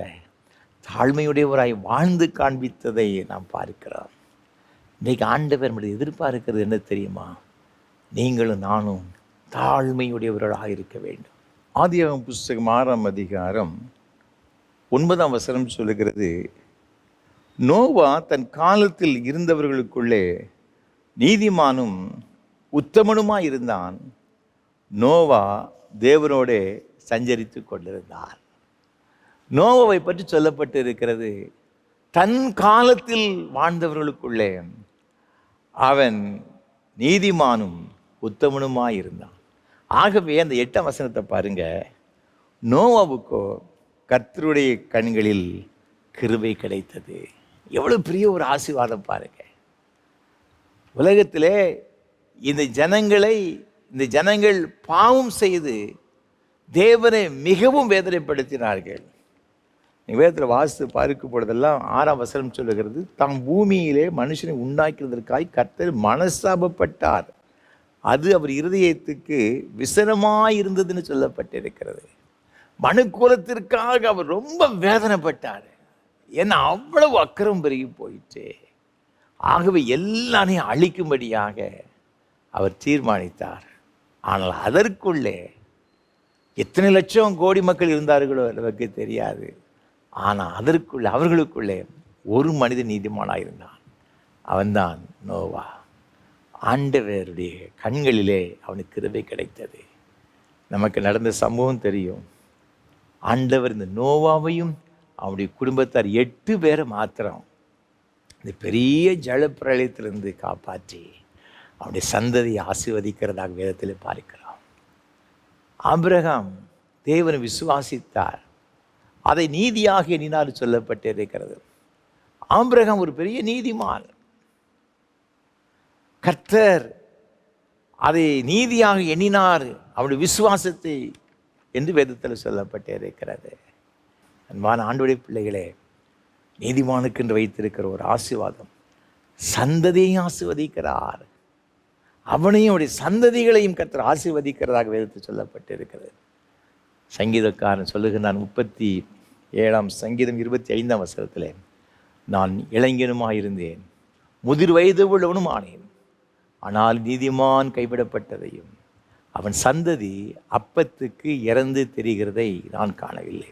தாழ்மையுடையவராய் வாழ்ந்து காண்பித்ததை நாம் பார்க்கிறோம். இன்றைக்கு ஆண்டவர் நம்முடைய எதிர்பார்க்கிறது என்ன தெரியுமா? நீங்களும் நானும் தாழ்மையுடையவர்களாக இருக்க வேண்டும். ஆதியாகமம் புஸ்தகம் 6ஆம் அதிகாரம் 9ஆம் வசனம் சொல்லுகிறது, நோவா தன் காலத்தில் இருந்தவர்களுக்குள்ளே நீதிமானும் உத்தமனுமாய் இருந்தான். நோவா தேவனோடே சஞ்சரித்து கொண்டிருந்தார். நோவாவை பற்றி சொல்லப்பட்டு இருக்கிறது, தன் காலத்தில் வாழ்ந்தவர்களுக்குள்ளே அவன் நீதிமானும் உத்தமனுமாய் இருந்தான். ஆகவே அந்த 8ஆம் வசனத்தை பாருங்க, நோவாவுக்கோ கர்த்தருடைய கண்களில் கிருபை கிடைத்தது. எவ்வளவு பெரிய ஒரு ஆசீர்வாதம் பாருங்க. உலகத்திலே இந்த ஜனங்கள் பாவம் செய்து தேவனை மிகவும் வேதனைப்படுத்தினார்கள். வேதத்தில் வாசித்து பார்க்கும் பொழுதெல்லாம் 6ஆம் வசனம் சொல்லுகிறது, தாம் பூமியிலே மனுஷனை உண்டாக்கிறதற்காய் கர்த்தர் மனஸ்தாபப்பட்டார், அது அவர் இருதயத்துக்கு விசனமாயிருந்ததுன்னு சொல்லப்பட்டிருக்கிறது. மனுக்குலத்திற்காக அவர் ரொம்ப வேதனைப்பட்டார். ஏன்னா அவ்வளவு அக்கிரம் பெருகி போயிட்டு, ஆகவே எல்லாரையும் அழிக்கும்படியாக அவர் தீர்மானித்தார். ஆனால் அதற்குள்ளே எத்தனை லட்சம் கோடி மக்கள் இருந்தார்களோ நமக்கு தெரியாது. ஆனால் அதற்குள்ளே அவர்களுக்குள்ளே ஒரு மனித நீதிமானாக இருந்தான். அவன்தான் நோவா. ஆண்டவருடைய கண்களிலே அவனுக்கு கிருபை கிடைத்தது. நமக்கு நடந்த சம்பவம் தெரியும். ஆண்டவர் இந்த நோவாவையும் அவனுடைய குடும்பத்தார் 8 பேரை மாத்திரம் இந்த பெரிய ஜலப்பிரளயத்திலிருந்து காப்பாற்றி அவனுடைய சந்ததியை ஆசீர்வதிக்கிறதாக வேதத்தில் பார்க்கிறோம். ஆபிரகாம் தேவனை விசுவாசித்தார், அதை நீதியாக எண்ணினார் சொல்லப்பட்டிருக்கிறது. ஆபிரகாம் ஒரு பெரிய நீதிமான். கர்த்தர் அதை நீதியாக எண்ணினார் அவனுடைய விசுவாசத்தை என்று வேதத்தில் சொல்லப்பட்டிருக்கிறது. அன்பான ஆண்டவருடைய பிள்ளைகளே, நீதிமானுக்கு என்று வைத்திருக்கிற ஒரு ஆசீர்வாதம், சந்ததியையும் ஆசீர்வதிக்கிறார், அவனையும் அவருடைய சந்ததிகளையும் கர்த்தர் ஆசீர்வதிக்கிறதாக வேதத்தில் சொல்லப்பட்டிருக்கிறது. சங்கீதக்காரன் சொல்லுகிறான் 37ஆம் சங்கீதம் 25ஆம் வசனத்தில், நான் இளைஞனுமாயிருந்தேன், முதிர் வயது உள்ளவனும் ஆனேன், ஆனால் நீதிமான் கைவிடப்பட்டதையும் அவன் சந்ததி அப்பத்துக்கு இறந்து தெரிகிறதை நான் காணவில்லை.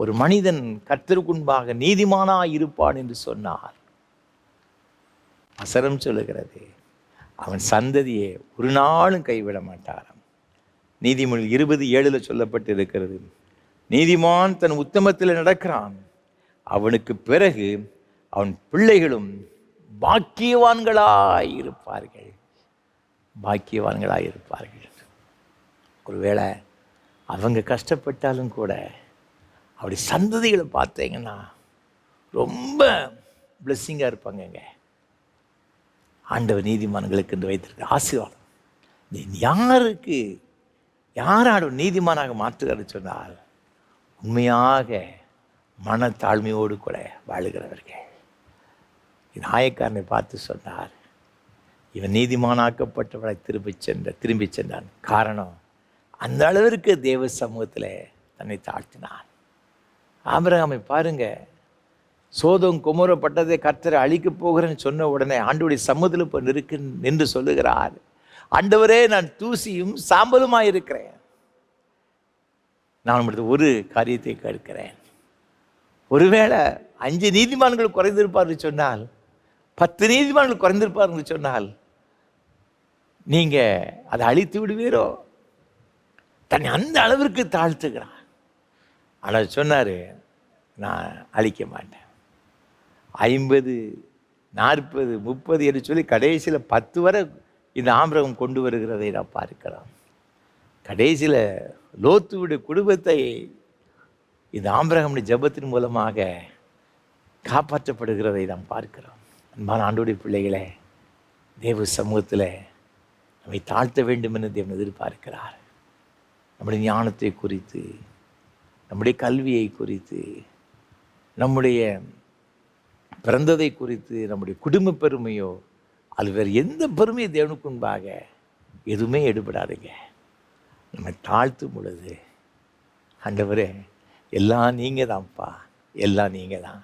ஒரு மனிதன் கர்த்தருக்குன்பாக நீதிமானாய் இருப்பான் என்று சொன்னார். வசனம் சொல்லுகிறது, அவன் சந்ததியை ஒரு நாளும் கைவிட மாட்டாராம். நீதிமொழி 20:7 சொல்லப்பட்டு இருக்கிறது, நீதிமான் தன் உத்தமத்தில் நடக்கிறான், அவனுக்கு பிறகு அவன் பிள்ளைகளும் பாக்கியவான்களாய் இருப்பார்கள். பாக்கியவான்களாய் இருப்பார்கள். ஒருவேளை அவங்க கஷ்டப்பட்டாலும் கூட அப்படி சந்ததிகளை பார்த்தீங்கன்னா ரொம்ப பிளெஸ்ஸிங்காக இருப்பாங்கங்க. ஆண்டவர் நீதிமான்களுக்கு என்று வைத்திருக்க ஆசீர்வாதம் யாருக்கு யாராடும் நீதிமானாக மாற்றுகிறாரு சொன்னால், உண்மையாக மனத்தாழ்மையோடு கூட வாழுகிறவர்கள். நாயக்காரனை பார்த்து சொன்னார், இவன் நீதிமானாக்கப்பட்டவனை திரும்பி சென்றான். காரணம், அந்த அளவிற்கு தேவ சமூகத்தில் தன்னை தாழ்த்தினான். ஆபிரகாமை பாருங்க, சோதம் குமரப்பட்டதை கர்த்தரை அழிக்கப் போகிறேன்னு சொன்ன உடனே ஆண்டவருடைய சமூகத்தில் இப்போ நின்று சொல்லுகிறார், ஆண்டவரே, நான் தூசியும் சாம்பலுமாக இருக்கிறேன், நான் உங்களிடத்தில் ஒரு காரியத்தை கேட்கிறேன். ஒருவேளை 5 நீதிமான்கள் குறைந்திருப்பார்கள் சொன்னால், 10 நீதிமான்கள் குறைந்திருப்பார்கள் சொன்னால், நீங்கள் அதை அழித்து விடுவீரோ? தன்னை அந்த அளவிற்கு தாழ்த்துக்கிறான். ஆனால் சொன்னார், நான் அழிக்க மாட்டேன். 50, 40, 30 என்று சொல்லி கடைசியில் 10 வரை இந்த ஆபிரகாம் கொண்டு வருகிறதை நான் பார்க்கிறோம். கடைசியில் லோத்துவுடைய குடும்பத்தை இந்த ஆபிரகாமுடைய ஜெபத்தின் மூலமாக காப்பாற்றப்படுகிறதை நாம் பார்க்கிறோம். அன்பான ஆண்டவருடைய பிள்ளைகளே, தேவ சமூகத்தில் நம்மை தாழ்த்த வேண்டும் என்று தேவன் எதிர்பார்க்கிறார். நம்முடைய ஞானத்தை குறித்து, நம்முடைய கல்வியை குறித்து, நம்முடைய பிறந்ததை குறித்து, நம்முடைய குடும்ப பெருமையோ அது வேறு எந்த பெருமையை தேவனுக்கு முன்பாக எதுவுமே எடுபடாதுங்க. நம்ம தாழ்த்தும் பொழுது, ஆண்டவரே எல்லாம் நீங்கள் தான்ப்பா, எல்லாம் நீங்கள் தான்,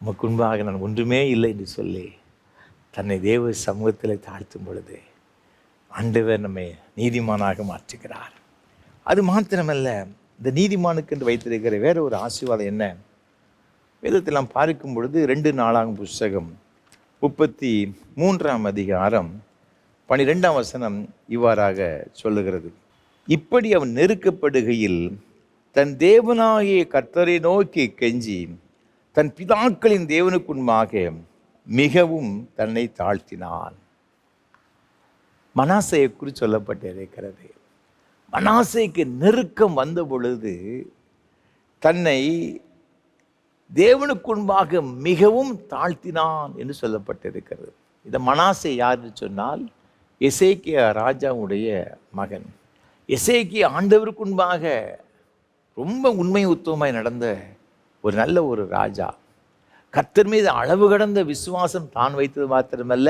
உமக்கு முன்பாக நான் ஒன்றுமே இல்லை என்று சொல்லி தன்னை தேவ சமூகத்தில் தாழ்த்தும் பொழுது ஆண்டவர் நம்மை நீதிமானாக மாற்றுகிறார். அது மாத்திரமல்ல, இந்த நீதிமானுக்கு என்று வைத்திருக்கிற வேற ஒரு ஆசீர்வாதம் என்ன? வேதத்தில் நாம் பார்க்கும் பொழுது 2 நாளாகும் புஸ்தகம் 33ஆம் அதிகாரம் 12ஆம் வசனம் இவ்வாறாக சொல்லுகிறது. இப்படி அவன் நெருக்கப்படுகையில் தன் தேவனாகிய கர்த்தரை நோக்கி கெஞ்சி தன் பிதாக்களின் தேவனுக்கு முன்பாக மிகவும் தன்னை தாழ்த்தினான். மனாசேயை குறித்து சொல்லப்பட்டிருக்கிறது. மனாசேக்கு நெருக்கம் வந்த பொழுது தன்னை தேவனுக்கு முன்பாக மிகவும் தாழ்த்தினான் என்று சொல்லப்பட்டிருக்கிறது. இந்த மனாசே யாருன்னு சொன்னால், எசேக்கியா ராஜாவுடைய மகன். எசேக்கியா ஆண்டவருக்கு முன்பாக ரொம்ப உண்மை உத்தமமாய் நடந்த ஒரு நல்ல ஒரு ராஜா. கர்த்தர் மீது அளவு கடந்த விசுவாசம் தான் வைத்தது மாத்திரமல்ல,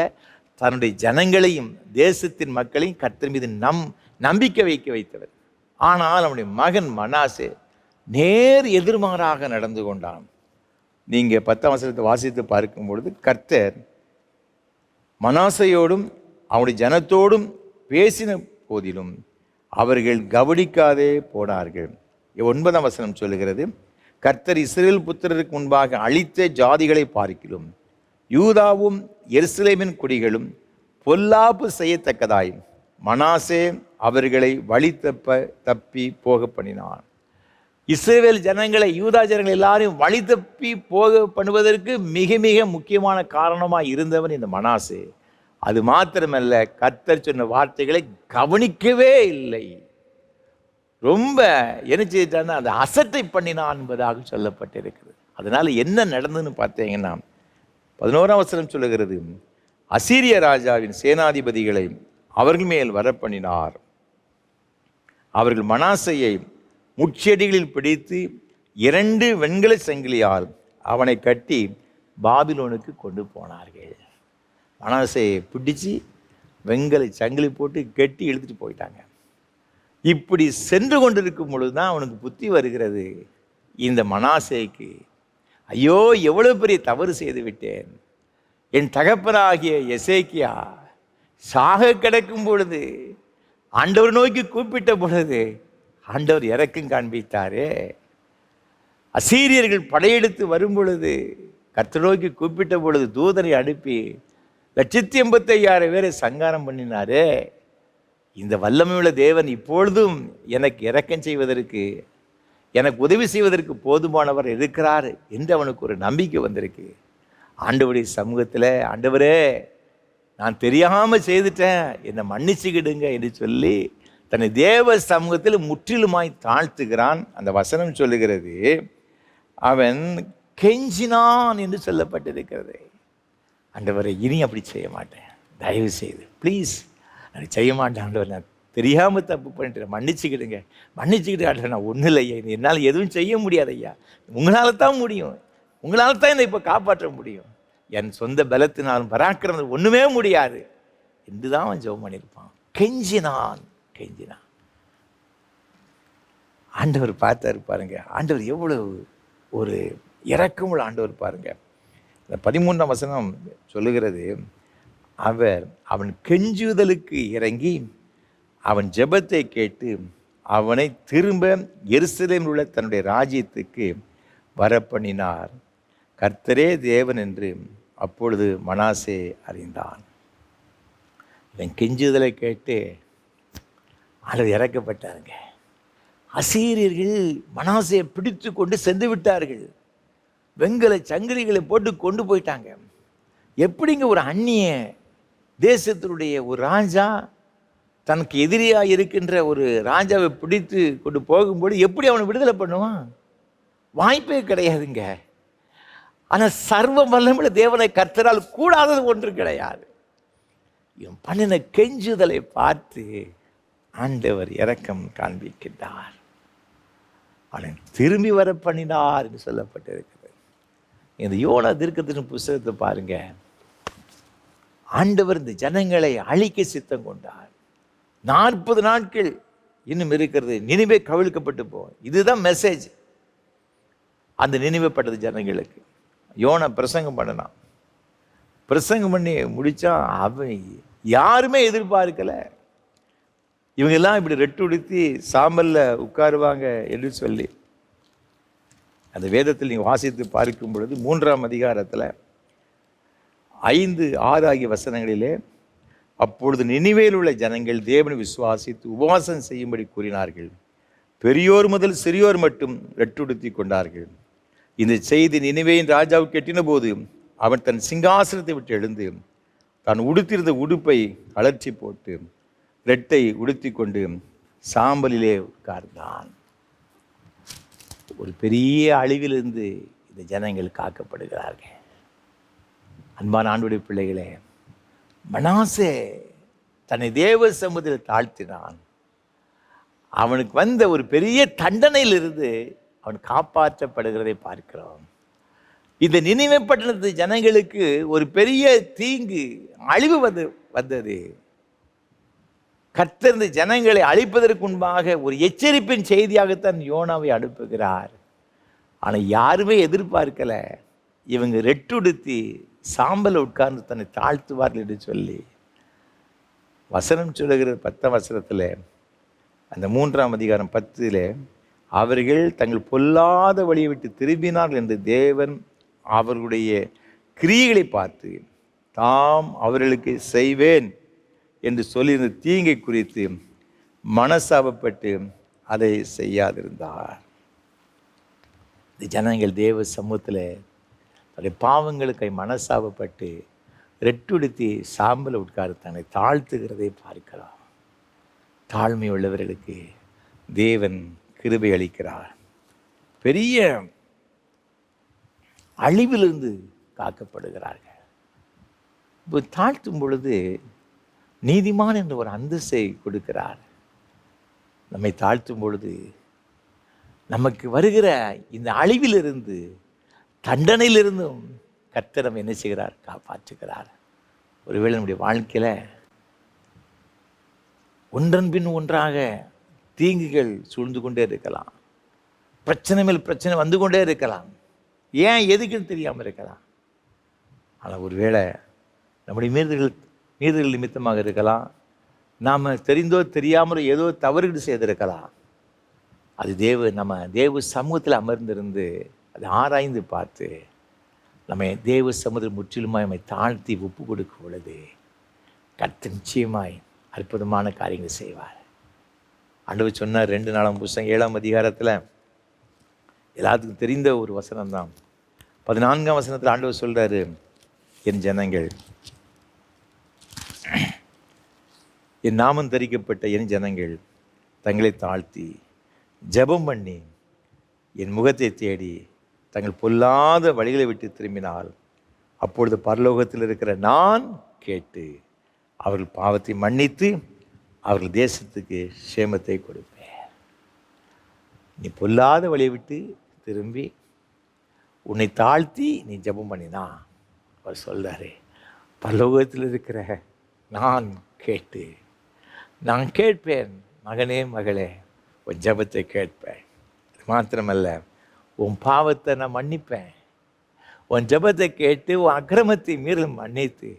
தன்னுடைய ஜனங்களையும் தேசத்தின் மக்களையும் கர்த்தர் மீது நம்பிக்கை வைத்தவர். ஆனால் அவனுடைய மகன் மனாசே நேர் எதிர்மாறாக நடந்து கொண்டான். நீங்கள் 10ஆம் வசனத்தை வாசித்து பார்க்கும் பொழுது, கர்த்தர் மனாசையோடும் அவனுடைய ஜனத்தோடும் பேசின போதிலும் அவர்கள் கவனிக்காதே போனார்கள். 9ஆம் வசனம் சொல்லுகிறது, கர்த்தர் இஸ்ரவேல் புத்திரருக்கு முன்பாக அழித்த ஜாதிகளை பார்க்கிலும் யூதாவும் எருசலேமின் குடிகளும் பொல்லாப்பு செய்யத்தக்கதாய் மனாசே அவர்களை வழி தப்பி போக பண்ணினான். இஸ்ரவேல் ஜனங்களை, யூதா ஜனங்கள் எல்லாரையும் வழி தப்பி போக பண்ணுவதற்கு மிக மிக முக்கியமான காரணமாக இருந்தவன் இந்த மனாசே. அது மாத்திரமல்ல, கர்த்தர் சொன்ன வார்த்தைகளை கவனிக்கவே இல்லை. ரொம்ப என்ன செய்தான்னா அந்த அசட்டை பண்ணினான் என்பதாக சொல்லப்பட்டிருக்கிறது. அதனால என்ன நடந்ததுன்னு பார்த்தீங்கன்னா, 11ஆம் வசனம் சொல்லுகிறது, அசீரிய ராஜாவின் சேனாதிபதிகளை அவர்கள் மேல் வரப்பண்ணினார். அவர்கள் மனாசையை முட்செடிகளில் பிடித்து 2 வெண்கல சங்கிலியால் அவனை கட்டி பாபிலோனுக்கு கொண்டு போனார்கள். மனாசையை பிடிச்சு வெண்கல சங்கிலி போட்டு கட்டி இழுத்துட்டு போயிட்டாங்க. இப்படி சென்று கொண்டிருக்கும் பொழுது தான் அவனுக்கு புத்தி வருகிறது. இந்த மனாசேக்கு, ஐயோ எவ்வளவு பெரிய தவறு செய்து விட்டேன். என் தகப்பனாகிய எசேக்கியா சாக கிடக்கும் பொழுது, ஆண்டவர் நோக்கி கூப்பிட்ட பொழுது ஆண்டவர் இறக்கம் காண்பித்தாரே. அசீரியர்கள் படையெடுத்து வரும் பொழுது கர்த்தர் நோக்கி கூப்பிட்ட பொழுது தூதரை அனுப்பி 185,000 பேரை சங்காரம் பண்ணினாரே. இந்த வல்லமையுள்ள தேவன் இப்பொழுதும் எனக்கு இரக்கம் செய்வதற்கு, எனக்கு உதவி செய்வதற்கு போதுமானவர் இருக்கிறார் என்று அவனுக்கு ஒரு நம்பிக்கை வந்திருக்கு. ஆண்டவருடைய சமூகத்தில், ஆண்டவரே நான் தெரியாமல் செய்துட்டேன், என்னை மன்னிச்சுக்கிடுங்க என்று சொல்லி தன்னை தேவ சமூகத்தில் முற்றிலுமாய் தாழ்த்துகிறான். அந்த வசனம் சொல்லுகிறது, அவன் கெஞ்சினான் என்று சொல்லப்பட்டிருக்கிறது. ஆண்டவரை இனி அப்படி செய்ய மாட்டேன், தயவு செய்து ப்ளீஸ் நான் செய்ய மாட்டேன் ஆண்டவர், நான் தெரியாமல் தப்பு பண்ணிட்டேன், மன்னிச்சுக்கிடுங்க ஆண்டவர், நான் ஒன்றும் இல்லையா, என்னால் எதுவும் செய்ய முடியாது ஐயா, உங்களால் தான் முடியும், உங்களால் தான் என்னை இப்போ காப்பாற்ற முடியும், என் சொந்த பலத்தினாலும் பராக்கிரமம் ஒன்றுமே முடியாது என்று தான் அவன் ஜெபம் பண்ணியிருப்பான். கெஞ்சினான். ஆண்டவர் பார்த்தாரு பாருங்க, ஆண்டவர் எவ்வளவு ஒரு இரக்கமுள்ள ஆண்டவர் பாருங்க. இந்த 13ஆம் வசனம் சொல்லுகிறது, அவன் கெஞ்சுதலுக்கு இறங்கி அவன் ஜெபத்தை கேட்டு அவனை திரும்ப எருசலேமில் உள்ள தன்னுடைய ராஜ்யத்துக்கு வரப்பண்ணினார். கர்த்தரே தேவன் என்று அப்பொழுது மனாசே அறிந்தான். இவன் கெஞ்சுதலை கேட்டு ஆண்டவர் இறக்கப்பட்டாருங்க. அசீரியர்கள் மனாசையை பிடித்து கொண்டு சென்று விட்டார்கள். வெங்கல சங்கிலிகளை போட்டு கொண்டு போயிட்டாங்க. எப்படிங்க ஒரு அந்நிய தேசத்தினுடைய ஒரு ராஜா தனக்கு எதிரியாக இருக்கின்ற ஒரு ராஜாவை பிடித்து கொண்டு போகும்போது எப்படி அவனை விடுதலை பண்ணுவான்? வாய்ப்பே கிடையாதுங்க. ஆனால் சர்வ வல்லமையுள்ள தேவனை கர்த்தரால் கூடாதது ஒன்று கிடையாது. இவன் பண்ணின கெஞ்சுதலை பார்த்து ஆண்டவர் இரக்கம் காண்பிக்கின்றார். அவனை திரும்பி வர பண்ணினார் என்று சொல்லப்பட்டிருக்கிறது. இந்த யோனா தீர்க்கதரிசன புஸ்தகத்தை பாருங்க. ஆண்டவர் இந்த ஜனங்களை அழிக்க சித்தம் கொண்டார். 40 நாட்கள் இன்னும் இருக்கிறது. நினைவே கவிழ்க்கப்பட்டு போகும். இதுதான் மெசேஜ். அந்த நினைவுப்பட்டது ஜனங்களுக்கு. யோனா பிரசங்கம் பண்ணினான். பிரசங்கம் பண்ணி முடிச்சா அவன் யாருமே எதிர்பார்க்கல. இவங்கெல்லாம் இப்படி ரெட்டு உடுத்தி சாம்பல்ல உட்காருவாங்க என்று சொல்லி அந்த வேதத்தில் நீங்கள் வாசித்து பார்க்கும் பொழுது 3ஆம் அதிகாரத்தில் 5, 6 ஆகிய வசனங்களிலே, அப்பொழுது நினிவேயில் உள்ள ஜனங்கள் தேவனை விசுவாசித்து உபவாசம் செய்யும்படி கூறினார்கள். பெரியோர் முதல் சிறியோர் மட்டும் ரெட்டுடுத்தி கொண்டார்கள். இந்த செய்தி நினிவேயின் ராஜாவுக்கு எட்டின போது அவன் தன் சிங்காசனத்தை விட்டு எழுந்து தான் உடுத்திருந்த உடுப்பை அலற்றி போட்டு ரெட்டை உடுத்தி கொண்டு சாம்பலிலே உட்கார்ந்தான். ஒரு பெரிய அழிவிலிருந்து இந்த ஜனங்கள் காக்கப்படுகிறார்கள். அன்பான ஆண்டவருடைய பிள்ளைகளே, மனாசே தன்னை தேவ சமூகத்தில் தாழ்த்தினான். அவனுக்கு வந்த ஒரு பெரிய தண்டனையிலிருந்து அவன் காப்பாற்றப்படுகிறதை பார்க்கிறோம். இந்த நினிவே பட்டணத்து ஜனங்களுக்கு ஒரு பெரிய தீங்கு, அழிவு வந்தது. கர்த்தர் இந்த ஜனங்களை அழிப்பதற்கு முன்பாக ஒரு எச்சரிப்பின் செய்தியாகத்தான் யோனாவை அனுப்புகிறார். ஆனால் யாருமே எதிர்பார்க்கல இவங்க ரெட்டுடுத்தி சாம்பலை உட்கார்ந்து தன்னை தாழ்த்துவார்கள் என்று சொல்லி வசனம் சொல்லுகிற 10ஆம் வசனத்தில், அந்த 3ஆம் அதிகாரம் 10ல், அவர்கள் தங்கள் பொல்லாத வழியை விட்டு திரும்பினார்கள் என்று தேவன் அவர்களுடைய கிரியைகளை பார்த்து தாம் அவர்களுக்கு செய்வேன் என்று சொல்லியிருந்த தீங்கை குறித்து மனசாபப்பட்டு அதை செய்யாதிருந்தார். இந்த ஜனங்கள் தேவ சமூகத்தில் தன்னுடைய பாவங்களுக்கு மனசாபப்பட்டு ரெட்டுடுத்தி சாம்பலை உட்கார்ந்து தன்னை தாழ்த்துகிறதை பார்க்கலாம். தாழ்மை உள்ளவர்களுக்கு தேவன் கிருபை அளிக்கிறார். பெரிய அழிவிலிருந்து காக்கப்படுகிறார்கள். இப்போ தாழ்த்தும் பொழுது நீதிமான் என்ற ஒரு அந்தஸ்தை கொடுக்கிறார். நம்மை தாழ்த்தும் பொழுது நமக்கு வருகிற இந்த அழிவிலிருந்து, தண்டனையிலிருந்தும் கர்த்தர் நம்ம என்ன செய்கிறார்? காப்பாற்றுகிறார். ஒருவேளை நம்முடைய வாழ்க்கையில் ஒன்றன் பின் ஒன்றாக தீங்குகள் சூழ்ந்து கொண்டே இருக்கலாம். பிரச்சனை மேல் பிரச்சனை வந்து கொண்டே இருக்கலாம். ஏன் எதுக்குன்னு தெரியாமல் இருக்கலாம். ஆனால் ஒருவேளை நம்முடைய மீறுதல்கள் நிமித்தமாக இருக்கலாம். நாம் தெரிந்தோ தெரியாமலோ ஏதோ தவறுகள் செய்திருக்கலாம். அது நம்ம தேவ சமூகத்தில் அமர்ந்திருந்து அதை ஆராய்ந்து பார்த்து நம்ம தேவ சமூகத்தில் முற்றிலுமாய் நம்மை தாழ்த்தி ஒப்பு கொடுக்கும் பொழுது கர்த்தர் நிச்சயமாய் அற்புதமான காரியங்களை செய்வார். ஆண்டவர் சொன்னார் 2 நாளாம் புஸ்தகம் 7ஆம் அதிகாரத்தில், எல்லாத்துக்கும் தெரிந்த ஒரு வசனம் தான். 14ஆம் வசனத்தில் ஆண்டவர் சொல்கிறாரு, என் ஜனங்கள், என் நாமம் தரிக்கப்பட்ட என் ஜனங்கள் தங்களை தாழ்த்தி ஜெபம் பண்ணி என் முகத்தை தேடி தங்கள் பொல்லாத வழிகளை விட்டு திரும்பினால் அப்பொழுது பரலோகத்தில் இருக்கிற நான் கேட்டு அவர்கள் பாவத்தை மன்னித்து அவர்கள் தேசத்துக்கு சேமத்தை கொடுப்பேன். நீ பொல்லாத வழியை விட்டு திரும்பி உன்னை தாழ்த்தி நீ ஜெபம் பண்ணினா அவர் சொல்றாரு, பரலோகத்தில் இருக்கிற நான் கேட்டு நான் கேட்பேன். மகனே மகளே, உன் ஜெபத்தை கேட்பேன். அது மாத்திரமல்ல, உன் பாவத்தை நான் மன்னிப்பேன். உன் ஜெபத்தை கேட்டு உன் அக்கிரமத்தை மீறல் மன்னித்து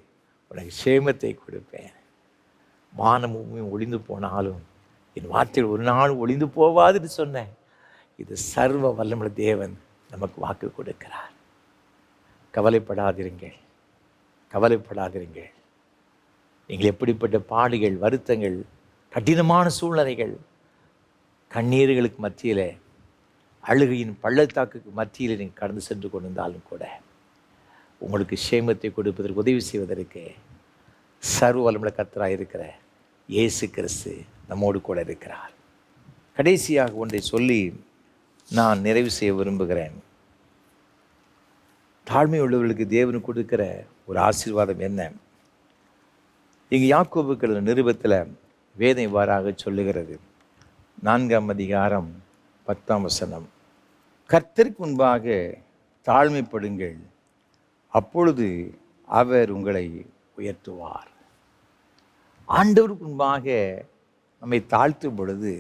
உனக்கு சேமத்தை கொடுப்பேன். வானமும் ஒளிந்து போனாலும் என் வார்த்தைகள் ஒரு நாள் ஒளிந்து போவாதுன்னு சொன்னேன். இது சர்வ வல்லமுள்ள தேவன் நமக்கு வாக்கு கொடுக்கிறார். கவலைப்படாதிருங்கள், கவலைப்படாதிருங்கள். நீங்கள் எப்படிப்பட்ட பாடுகள், வருத்தங்கள், கடினமான சூழ்நிலைகள், கண்ணீர்களுக்கு மத்தியில், அழுகையின் பள்ளத்தாக்குக்கு மத்தியில் நீங்கள் கடந்து சென்று கொண்டிருந்தாலும் கூட உங்களுக்கு சேமத்தை கொடுப்பதற்கு உதவி செய்வதற்கு சர்வ வல்லமுள்ள கர்த்தராக இருக்கிற இயேசு கிறிஸ்து நம்மோடு கூட இருக்கிறார். கடைசியாக ஒன்றை சொல்லி நான் நிறைவு செய்ய விரும்புகிறேன். தாழ்மை உள்ளவர்களுக்கு தேவன் கொடுக்கிற ஒரு ஆசீர்வாதம் என்ன? இங்கே யாக்கோபுக்கள் நிருபத்தில் வேதம் இவ்வாறாக சொல்லுகிறது. 4ஆம் அதிகாரம் 10ஆம் வசனம். கர்த்தருக்கு முன்பாக தாழ்மைப்படுங்கள், அப்பொழுது அவர் உங்களை உயர்த்துவார். ஆண்டவருக்கு முன்பாக நம்மை தாழ்த்தும் பொழுது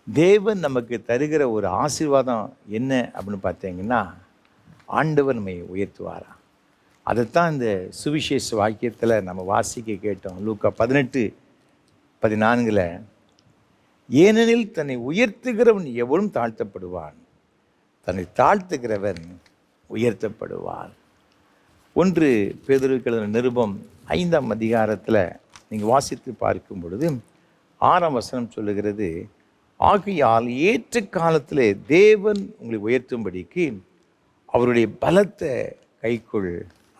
தேவன் நமக்கு தருகிற ஒரு ஆசீர்வாதம் என்ன அப்படின்னு பார்த்தீங்கன்னா, ஆண்டவர் நம்மை உயர்த்துவாராம். அதைத்தான் இந்த சுவிசேஷ வாக்கியத்தில் நம்ம வாசிக்க கேட்டோம். லூக்கா 18:14. ஏனெனில் தன்னை உயர்த்துகிறவன் எவனும் தாழ்த்தப்படுவான், தன்னை தாழ்த்துகிறவன் உயர்த்தப்படுவான். 1 பேதுருவிற்கு நிருபம் 5ஆம் அதிகாரத்தில் நீங்கள் வாசித்து பார்க்கும் பொழுது 6ஆம் வசனம் சொல்லுகிறது, ஆகையால் ஏற்ற காலத்தில் தேவன் உங்களை உயர்த்தும்படிக்கு அவருடைய பலத்தை கைக்குள்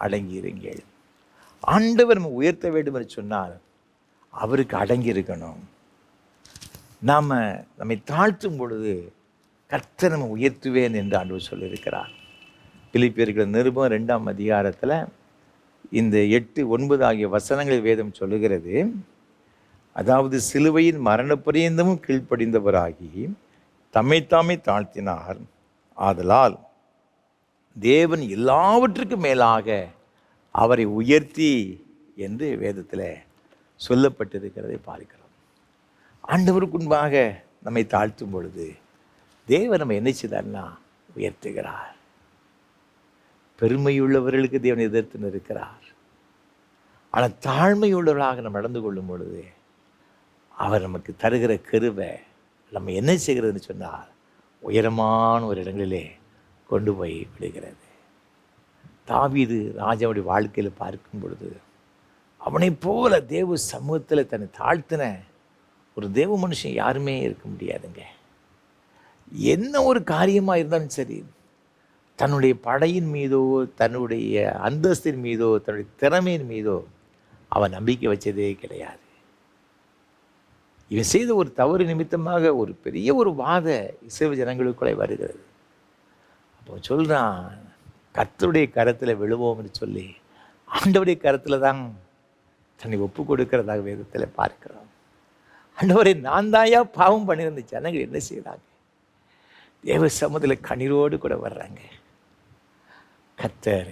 அடங்கியிருங்கள். ஆண்டவர் நம்ம உயர்த்த வேண்டும் என்று சொன்னால் அவருக்கு அடங்கி இருக்கணும். நாம் நம்மை தாழ்த்தும் பொழுது கர்த்தர் நம்ம உயர்த்துவேன் என்று ஆண்டவர் சொல்லியிருக்கிறார். பிலிப்பியர்கள் நிருபம் 2ஆம் அதிகாரத்தில் இந்த 8, 9 ஆகிய வசனங்களை வேதம் சொல்லுகிறது. அதாவது சிலுவையின் மரணப்பரியந்தமும் கீழ்ப்படிந்தவராகி தம்மைத்தாமே தாழ்த்தினார், ஆதலால் தேவன் எல்லாவற்றுக்கும் மேலாக அவரை உயர்த்தி என்று வேதத்தில் சொல்லப்பட்டிருக்கிறதை பார்க்கிறோம். ஆண்டவருக்கு முன்பாக நம்மை தாழ்த்தும் பொழுது தேவன் நம்ம என்ன செய்தார்னா உயர்த்துகிறார். பெருமையுள்ளவர்களுக்கு தேவன் எதிர்த்து நிற்கிறார். ஆனால் தாழ்மையுள்ளவர்களாக நம்ம நடந்து கொள்ளும் பொழுது அவர் நமக்கு தருகிற கிருபை நம்ம என்ன செய்கிறதுன்னு சொன்னால் உயரமான ஒரு இடங்களிலே கொண்டு போய் விடுகிறது. தாவீது ராஜாவுடைய வாழ்க்கையில் பார்க்கும் பொழுது அவனை போல தேவ சமூகத்தில் தன்னை தாழ்த்தின ஒரு தேவ மனுஷன் யாருமே இருக்க முடியாதுங்க. என்ன ஒரு காரியமாக இருந்தாலும் சரி, தன்னுடைய படையின் மீதோ, தன்னுடைய அந்தஸ்தின் மீதோ, தன்னுடைய திறமையின் மீதோ அவன் நம்பிக்கை வச்சதே கிடையாது. இவன் செய்த ஒரு தவறு நிமித்தமாக ஒரு பெரிய ஒரு வாத இஸ்ரவேல் ஜனங்களுக்குள்ளே வருகிறது. அப்போ சொல்கிறான், கர்த்தருடைய கரத்தில் விழுவோம் என்று சொல்லி ஆண்டவருடைய கரத்தில் தான் தன்னை ஒப்பு கொடுக்கிறதாக வேதத்தில் பார்க்கிறோம். ஆண்டவரை நான் தாயா பாவம் பண்ணியிருந்த ஜனங்கள் என்ன செய்கிறாங்க? தேவ சமூகத்தில் கண்ணீரோடு கூட வர்றாங்க. கர்த்தர்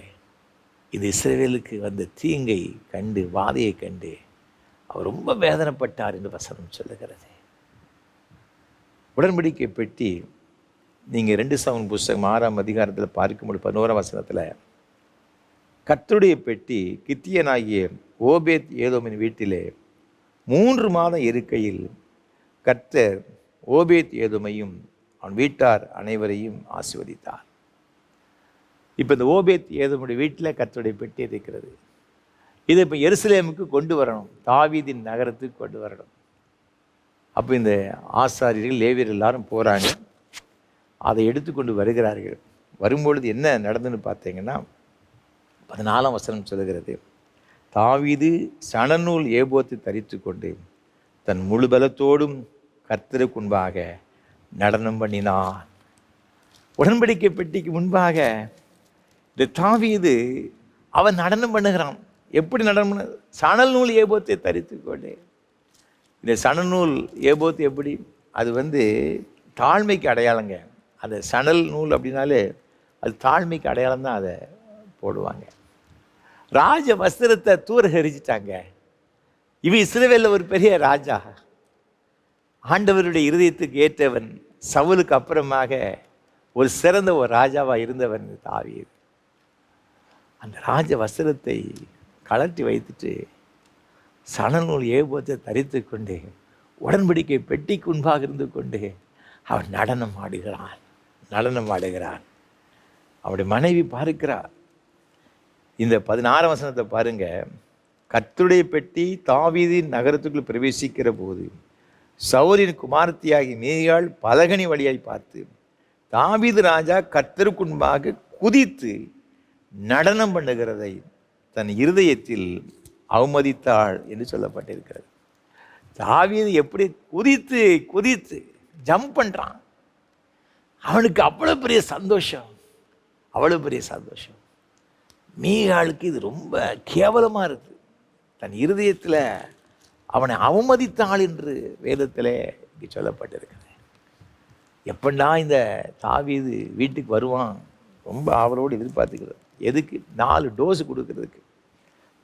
இது இஸ்ரவேலுக்கு வந்த தீங்கை கண்டு, வாதையை கண்டு அவர் ரொம்ப வேதனைப்பட்டார் என்று வசனம் சொல்லுகிறது. உடன்படிக்கை பெட்டி நீங்கள் 2 சாமுவேல் புஸ்தகம் 6ஆம் அதிகாரத்தில் பார்க்கும்போது 11ஆம் வசனத்தில் கர்த்தருடைய பெட்டி கித்தியனாகிய ஓபேத் ஏதோமின் வீட்டிலே 3 மாதம் இருக்கையில் கர்த்தர் ஓபேத் ஏதோமையும் அவன் வீட்டார் அனைவரையும் ஆசீர்வதித்தார். இப்போ இந்த ஓபேத் ஏதோமுடைய வீட்டில் கர்த்தருடைய பெட்டி இருக்கிறது. இதை இப்போ எருசலேமுக்கு கொண்டு வரணும், தாவீதின் நகரத்துக்கு கொண்டு வரணும். அப்போ இந்த ஆசாரியர்கள், லேவியர்கள் எல்லாரும் போகிறாங்க, அதை எடுத்துக்கொண்டு வருகிறார்கள். வரும்பொழுது என்ன நடந்துன்னு பார்த்தீங்கன்னா 14ஆம் வசனம் சொல்லுகிறது, தாவீது சணநூல் ஏபோத்தை தரித்து கொண்டு தன் முழு பலத்தோடும் கர்த்தருக்கு முன்பாக நடனம் பண்ணினான். உடன்படிக்கை பெட்டிக்கு முன்பாக இந்த தாவீது அவன் நடனம் பண்ணுகிறான். எப்படி நடனம் பண்ண? சணல் நூல் ஏபோத்தை தரித்து கொண்டு. இந்த சணநூல் ஏபோத்து எப்படி? அது தாழ்மைக்கு அடையாளங்க. அந்த சணல் நூல் அப்படின்னாலே அது தாழ்மைக்கு அடையாளம் தான். அதை போடுவாங்க. ராஜ வஸ்திரத்தை தூரகரிச்சிட்டாங்க. இவன் இஸ்ரவேலில் ஒரு பெரிய ராஜா, ஆண்டவருடைய இருதயத்துக்கு ஏற்றவன், சவுலுக்கு அப்புறமாக ஒரு சிறந்த ஒரு ராஜாவாக இருந்தவன் தாவீது. அந்த ராஜ வஸ்திரத்தை கலட்டி வைத்துட்டு சணநூல் ஏபோத்தை தரித்து கொண்டு உடன்படிக்கை பெட்டிக்கு முன்பாக இருந்து கொண்டு அவன் நடனம் ஆடுகிறான். அவருடைய மனைவி பார்க்கிறார். இந்த 16 வசனத்தை பாருங்க. கர்த்தருடைய பெட்டி தாவீதின் நகரத்துக்குள் பிரவேசிக்கிற போது சவுலின் குமாரத்தியாகி மீகாள் பலகனி வழியாய் பார்த்து தாவீது ராஜா கர்த்தருக்கு முன்பாக குதித்து நடனம் பண்ணுகிறதை தன் இருதயத்தில் அவமதித்தாள் என்று சொல்லப்பட்டிருக்கிறது. தாவீது எப்படி குதித்து ஜம்ப் பண்றான். அவனுக்கு அவ்வளவு பெரிய சந்தோஷம். மீகாளுக்கு இது ரொம்ப கேவலமா இருக்கு. தன் இருதயத்தில் அவனை அவமதித்தாள் என்று வேதத்தில் இங்கே சொல்லப்பட்டிருக்கிறது. எப்படா இந்த தாவீது வீட்டுக்கு வருவான் ரொம்ப அவரோடு எதிர்பார்த்துக்கிறது. எதுக்கு? 4 டோஸ் கொடுக்கறதுக்கு.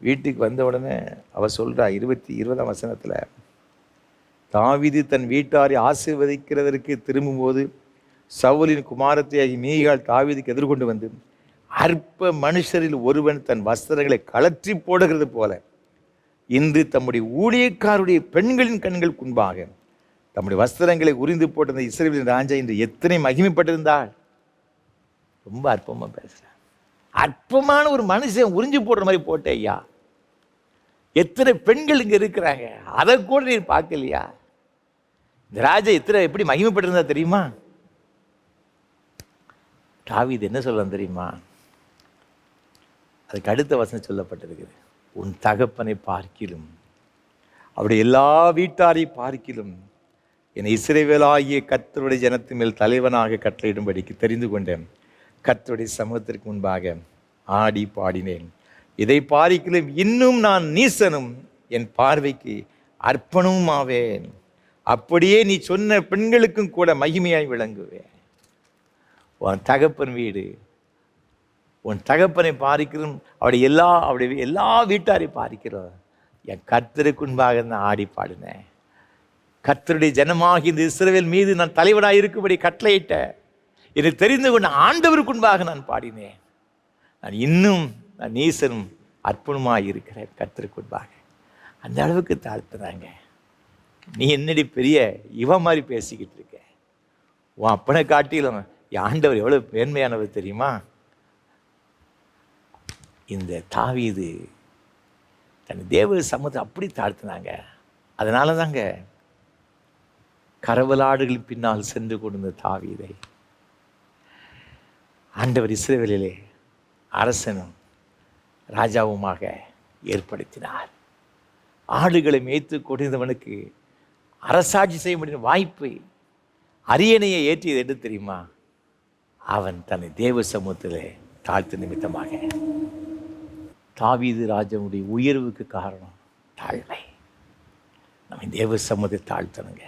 வீட்டுக்கு வந்த உடனே அவள் சொல்கிறா 20ஆம் வசனத்தில், தாவீது தன் வீட்டாரை ஆசீர்வதிக்கிறதற்கு திரும்பும்போது சவுலின் குமாரத்தியாகி மீகாள் தாவீதுக்கு எதிர்கொண்டு வந்து அற்ப மனுஷரில் ஒருவன் தன் வஸ்திரங்களை கலற்றி போடுகிறது போல இன்று தம்முடைய ஊழியக்காருடைய பெண்களின் கண்கள் முன்பாக தம்முடைய வஸ்திரங்களை உரிந்து போட்ட இஸ்ரவேலின் ராஜா இன்று எத்தனை மகிமைப்பட்டிருந்தாள். ரொம்ப அற்பமாக பேசுகிறேன். அற்பமான ஒரு மனுஷன் உறிஞ்சு போடுற மாதிரி போட்ட ஐயா. எத்தனை பெண்கள் இங்கே இருக்கிறாங்க, அதை கூட நீ பார்க்கலையா? இந்த ராஜா எப்படி மகிமைப்பட்டிருந்தா தெரியுமா? தாவீது என்ன சொல்லலாம் தெரியுமா? அதுக்கு அடுத்த வசனம் சொல்லப்பட்டிருக்குது. உன் தகப்பனை பார்க்கிலும் அவருடைய எல்லா வீட்டாரை பார்க்கிலும் என்னை இஸ்ரவேலாகிய கர்த்தருடைய ஜனத்தின் மேல் தலைவனாக கட்டளையிடும்படிக்கு தெரிந்து கொண்டேன். கர்த்தருடைய சமூகத்திற்கு முன்பாக ஆடி பாடினேன். இதை பார்க்கிலும் இன்னும் நான் நீசனும் என் பார்வைக்கு அர்ப்பணமும் ஆவேன். அப்படியே நீ சொன்ன பெண்களுக்கும் கூட மகிமையாய் விளங்குவேன். உன் தகப்பன் வீடு, உன் தகப்பனை பார்க்கிறோம், அவருடைய எல்லா வீட்டாரை பார்க்கிறோம். என் கர்த்தருக்கு முன்பாக நான் ஆடி பாடினேன். கர்த்தருடைய ஜனமாகி இந்த இஸ்ரவேல் மீது நான் தலைவனாக இருக்கும்படி கட்டளையிட்ட என்னை தெரிந்து கொண்ட ஆண்டவருக்கு முன்பாக நான் பாடினேன். நான் நீசனும் அற்புதமாக இருக்கிறேன் கர்த்தருக்கு முன்பாக. அந்த அளவுக்கு தாழ்த்துறாங்க. நீ என்னடி பெரிய மாதிரி பேசிக்கிட்டு இருக்க? உன் அப்பனை காட்டிலும் என் ஆண்டவர் எவ்வளவு மேன்மையானவர் தெரியுமா? இந்த தாவீது தன் தேவ சமூகத்தை அப்படி தாழ்த்தினாங்க. அதனால தாங்க கரவலாடுகளின் பின்னால் சென்று கொண்டிருந்த தாவீதை ஆண்டவர் இஸ்ரவேலிலே அரசனும் ராஜாவுமாக ஏற்படுத்தினார். ஆடுகளை மேய்த்து கொண்டிருந்தவனுக்கு அரசாட்சி செய்ய முடியும் வாய்ப்பை அரியணையை ஏற்றியது என்று தெரியுமா? அவன் தன்னை தேவ சமூகத்திலே தாழ்த்து நிமித்தமாக. தாவீது ராஜனுடைய உயர்வுக்கு காரணம் தாழ்மை. நம்ம தேவ சமூகத்தை தாழ்த்தணுங்க.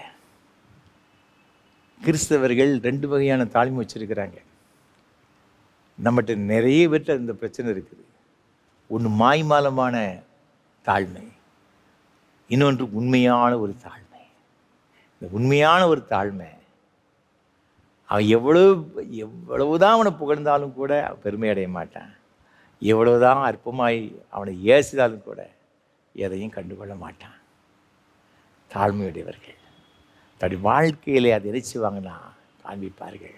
கிறிஸ்தவர்கள் 2 வகையான தாழ்மை வச்சிருக்கிறாங்க. நம்மகிட்ட நிறைய பேர்ட்ட இந்த பிரச்சனை இருக்குது. ஒன்று மாய்மாலமான தாழ்மை, இன்னொன்று உண்மையான ஒரு தாழ்மை. இந்த உண்மையான ஒரு தாழ்மை அவன் எவ்வளவுதான் அவனை புகழ்ந்தாலும் கூட பெருமை அடைய மாட்டான். எவ்வளவுதான் அற்பமாய் அவனை ஏசிதாலும் கூட எதையும் கண்டுகொள்ள மாட்டான். தாழ்மையுடையவர்கள் தன்னுடைய வாழ்க்கையிலே அதை இறைச்சுவாங்கன்னா காண்பிப்பார்கள்.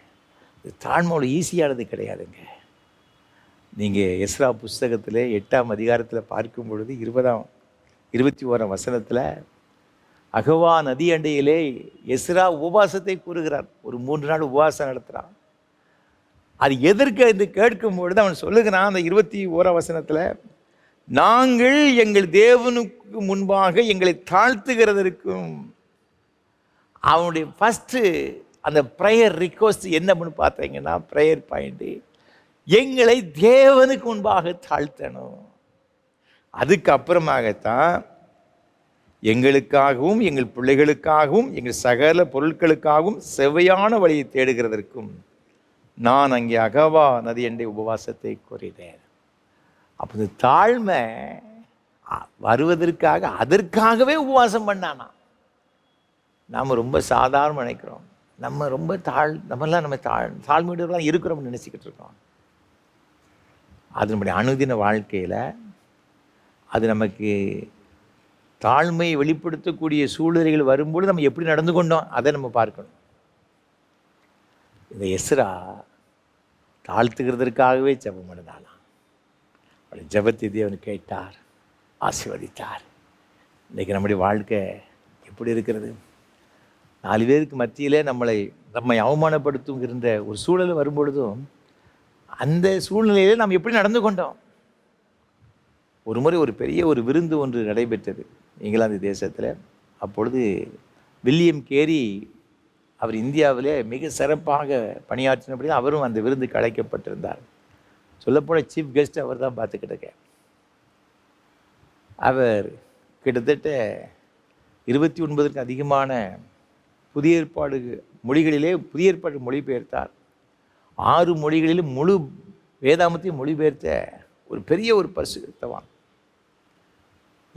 இது தாழ்மையோட ஈஸியானது கிடையாதுங்க. நீங்கள் எஸ்ரா புஸ்தகத்தில் 8ஆம் அதிகாரத்தில் பார்க்கும் பொழுது 21ஆம் வசனத்தில் அகவா நதி அண்டையிலே எஸ்ரா உபவாசத்தை கூறுகிறார். ஒரு 3 நாள் உபவாசம் நடத்துகிறான். அது எதற்கு என்று கேட்கும் பொழுது அவன் சொல்லுகிறான் அந்த 21ஆம் வசனத்தில், நாங்கள் எங்கள் தேவனுக்கு முன்பாக எங்களை தாழ்த்துகிறதற்கும். அவனுடைய ஃபஸ்ட்டு அந்த ப்ரேயர் ரிக்வஸ்ட் என்னன்னு பார்த்தீங்கன்னா, ப்ரேயர் பாயிண்ட்டு எங்களை தேவனுக்கு முன்பாக தாழ்த்தணும். அதுக்கப்புறமாகத்தான் எங்களுக்காகவும் எங்கள் பிள்ளைகளுக்காகவும் எங்கள் சகல பொருட்களுக்காகவும் செவ்வையான வழியை தேடுகிறதற்கும் நான் அங்கே அகவா நதி என்ற உபவாசத்தை கூறினேன். அப்போ இந்த தாழ்மை வருவதற்காக அதற்காகவே உபவாசம் பண்ணானா. நாம் ரொம்ப சாதாரண நினைக்கிறோம். நம்ம ரொம்ப நம்ம தாழ்மையுடையவர்களாக இருக்கிறோம்னு நினச்சிக்கிட்டு இருக்கோம். அது நம்முடைய அனுதின வாழ்க்கையில் அது நமக்கு தாழ்மையை வெளிப்படுத்தக்கூடிய சூழ்நிலைகள் வரும்போது நம்ம எப்படி நடந்து கொண்டோம் அதை நம்ம பார்க்கணும். இந்த எஸ்ரா தாழ்த்துகிறதற்காகவே ஜெபம் பண்ணினாலாம். அவருடைய ஜெபத்தை தேவன் கேட்டார், ஆசீர்வதித்தார். இன்றைக்கி நம்முடைய வாழ்க்கை எப்படி இருக்கிறது? 4 பேருக்கு மத்தியில் நம்மை அவமானப்படுத்துங்கிற ஒரு சூழல் வரும்பொழுதும் அந்த சூழ்நிலையில் நாம் எப்படி நடந்து கொண்டோம்? ஒரு முறை ஒரு பெரிய ஒரு விருந்து ஒன்று நடைபெற்றது இங்கிலாந்து தேசத்தில். அப்பொழுது வில்லியம் கேரி அவர் இந்தியாவிலே மிக சிறப்பாக பணியாற்றினபடி அவரும் அந்த விருந்துக்கு அழைக்கப்பட்டிருந்தார். சொல்லப்போனால் சீஃப் கெஸ்ட் அவர் தான் பார்த்துக்கிட்டு. அவர் கிட்டத்தட்ட 29க்கும் அதிகமான புதிய ஏற்பாடு மொழிகளிலே புதிய ஏற்பாடு மொழிபெயர்த்தார். 6 மொழிகளிலும் முழு வேதாமத்தையும் மொழிபெயர்த்த ஒரு பெரிய ஒரு பரிசுத்தவான்.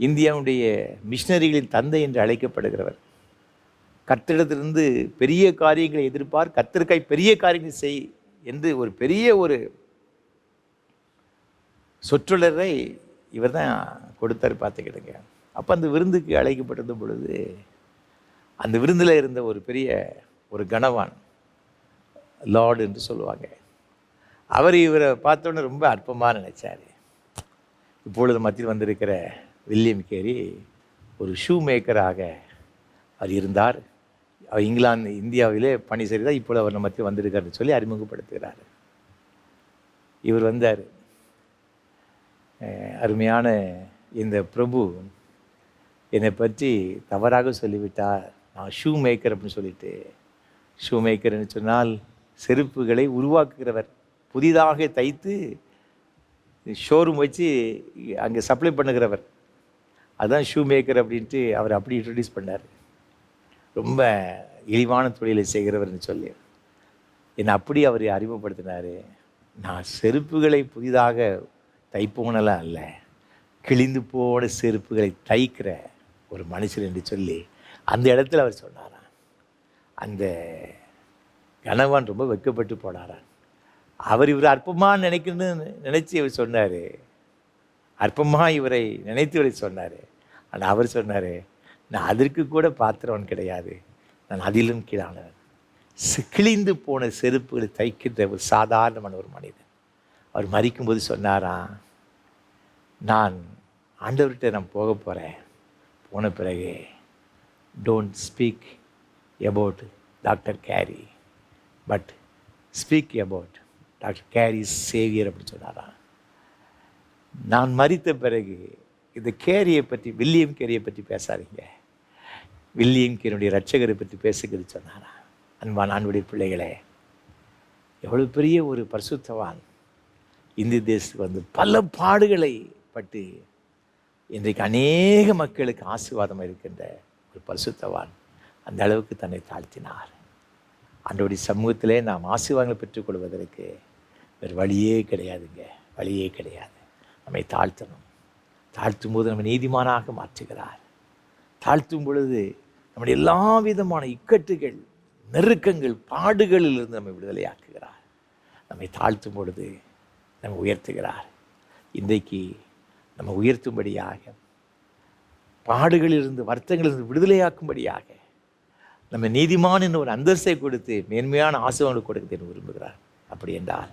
இந்தியாவுடைய மிஷினரிகளின் தந்தை என்று அழைக்கப்படுகிறவர். கர்த்தரிடத்திலிருந்து பெரிய காரியங்களை எதிர்ப்பார், கர்த்தருக்காய் பெரிய காரியங்களை செய் என்று ஒரு பெரிய ஒரு சொற்றொடரை இவர் தான் கொடுத்தார் பார்த்துக்கிடுங்க. அப்போ அந்த விருந்துக்கு அழைக்கப்பட்டிருந்த பொழுது அந்த விருந்தில் இருந்த ஒரு பெரிய ஒரு கனவான், லார்டு என்று சொல்லுவாங்க, அவர் இவரை பார்த்தோன்னே ரொம்ப அற்பமாக நினைச்சார். இப்பொழுது மத்தியில் வந்திருக்கிற வில்லியம் கேரி ஒரு ஷூ மேக்கராக அவர் இருந்தார். அவர் இந்தியாவிலே பணி செய்தால் இப்பொழுது அவர் மத்தியில் வந்திருக்காருன்னு சொல்லி அறிமுகப்படுத்துகிறார். இவர் வந்தார். அருமையான இந்த பிரபு என்னை பற்றி தவறாக சொல்லிவிட்டார், நான் ஷூ மேக்கர் அப்படின்னு சொல்லிட்டு. ஷூ மேக்கர்னு சொன்னால் செருப்புகளை உருவாக்குகிறவர், புதிதாக தைத்து ஷோரூம் வச்சு அங்கே சப்ளை பண்ணுகிறவர், அதுதான் ஷூ மேக்கர் அப்படின்ட்டு அவர் அப்படி இன்ட்ரடியூஸ் பண்ணார். ரொம்ப இழிவான தொழிலை செய்கிறவர்னு சொல்லி என்னை அப்படி அவர் அறிமுகப்படுத்தினார். நான் செருப்புகளை புதிதாக தைப்போனெல்லாம் அல்ல, கிழிந்து போன செருப்புகளை தைக்கிற ஒரு மனுஷன் என்று சொல்லி அந்த இடத்துல அவர் சொன்னாராம். அந்த கணவன் ரொம்ப வெட்கப்பட்டு போனாரான். இவர் அற்பமாக நினைச்சு இவர் சொன்னார், அற்பமாக இவரை நினைத்து இவரை சொன்னார். ஆனால் அவர் சொன்னார், நான் அதற்கு கூட பாத்திரவன் கிடையாது, நான் அதிலும் கீழானவன். கிழிந்து போன செருப்புகளை தைக்கின்ற ஒரு சாதாரணமான ஒரு மனிதன். அவர் மரிக்கும்போது சொன்னாராம், நான் ஆண்டவர்கிட்ட நான் போக போகிறேன், போன பிறகு don't speak about doctor carry, but speak about doctor carry Xavier அப்படின்னு சொன்னாராம். நான் மரித்த பிறகு இந்த கேரியை பற்றி, வில்லியம் கேரியை பற்றி பேசாதீங்க, வில்லியம் கேரியுடைய இரட்சகரை பற்றி பேசுகிறது சொன்னாராம். அன்பான ஆண்டவருடைய பிள்ளைகளே, எவ்வளோ பெரிய ஒரு பரிசுத்தவான் இந்திய தேசத்துக்கு வந்து பல பாடுகளை பட்டு இன்றைக்கு அநேக மக்களுக்கு ஆசீர்வாதமாக இருக்கின்ற ஒரு பரிசுத்தவான் அந்த அளவுக்கு தன்னை தாழ்த்தினார். ஆண்டவருடைய சமூகத்திலே நாம் ஆசீர்வாதங்களை பெற்றுக்கொள்வதற்கு வேறு வழியே கிடையாதுங்க, வழியே கிடையாது. நம்மை தாழ்த்தணும். தாழ்த்தும் போது நம்ம நீதிமானாக மாற்றுகிறார். தாழ்த்தும் பொழுது நம்முடைய எல்லா விதமான இக்கட்டுகள், நெருக்கங்கள், பாடுகளிலிருந்து நம்மை விடுதலையாக்குகிறார். நம்மை தாழ்த்தும் பொழுது நம்ம உயர்த்துகிறார். இன்றைக்கு நம்ம உயர்த்தும்படியாக, பாடுகளிலிருந்து, வருத்தங்களிலிருந்து விடுதலையாக்கும்படியாக நம்ம நீதிமான் என்ற ஒரு அந்தஸ்தை கொடுத்து மேன்மையான ஆசீர்வாதங்களை கொடுக்க விரும்புகிறார். அப்படி என்றால்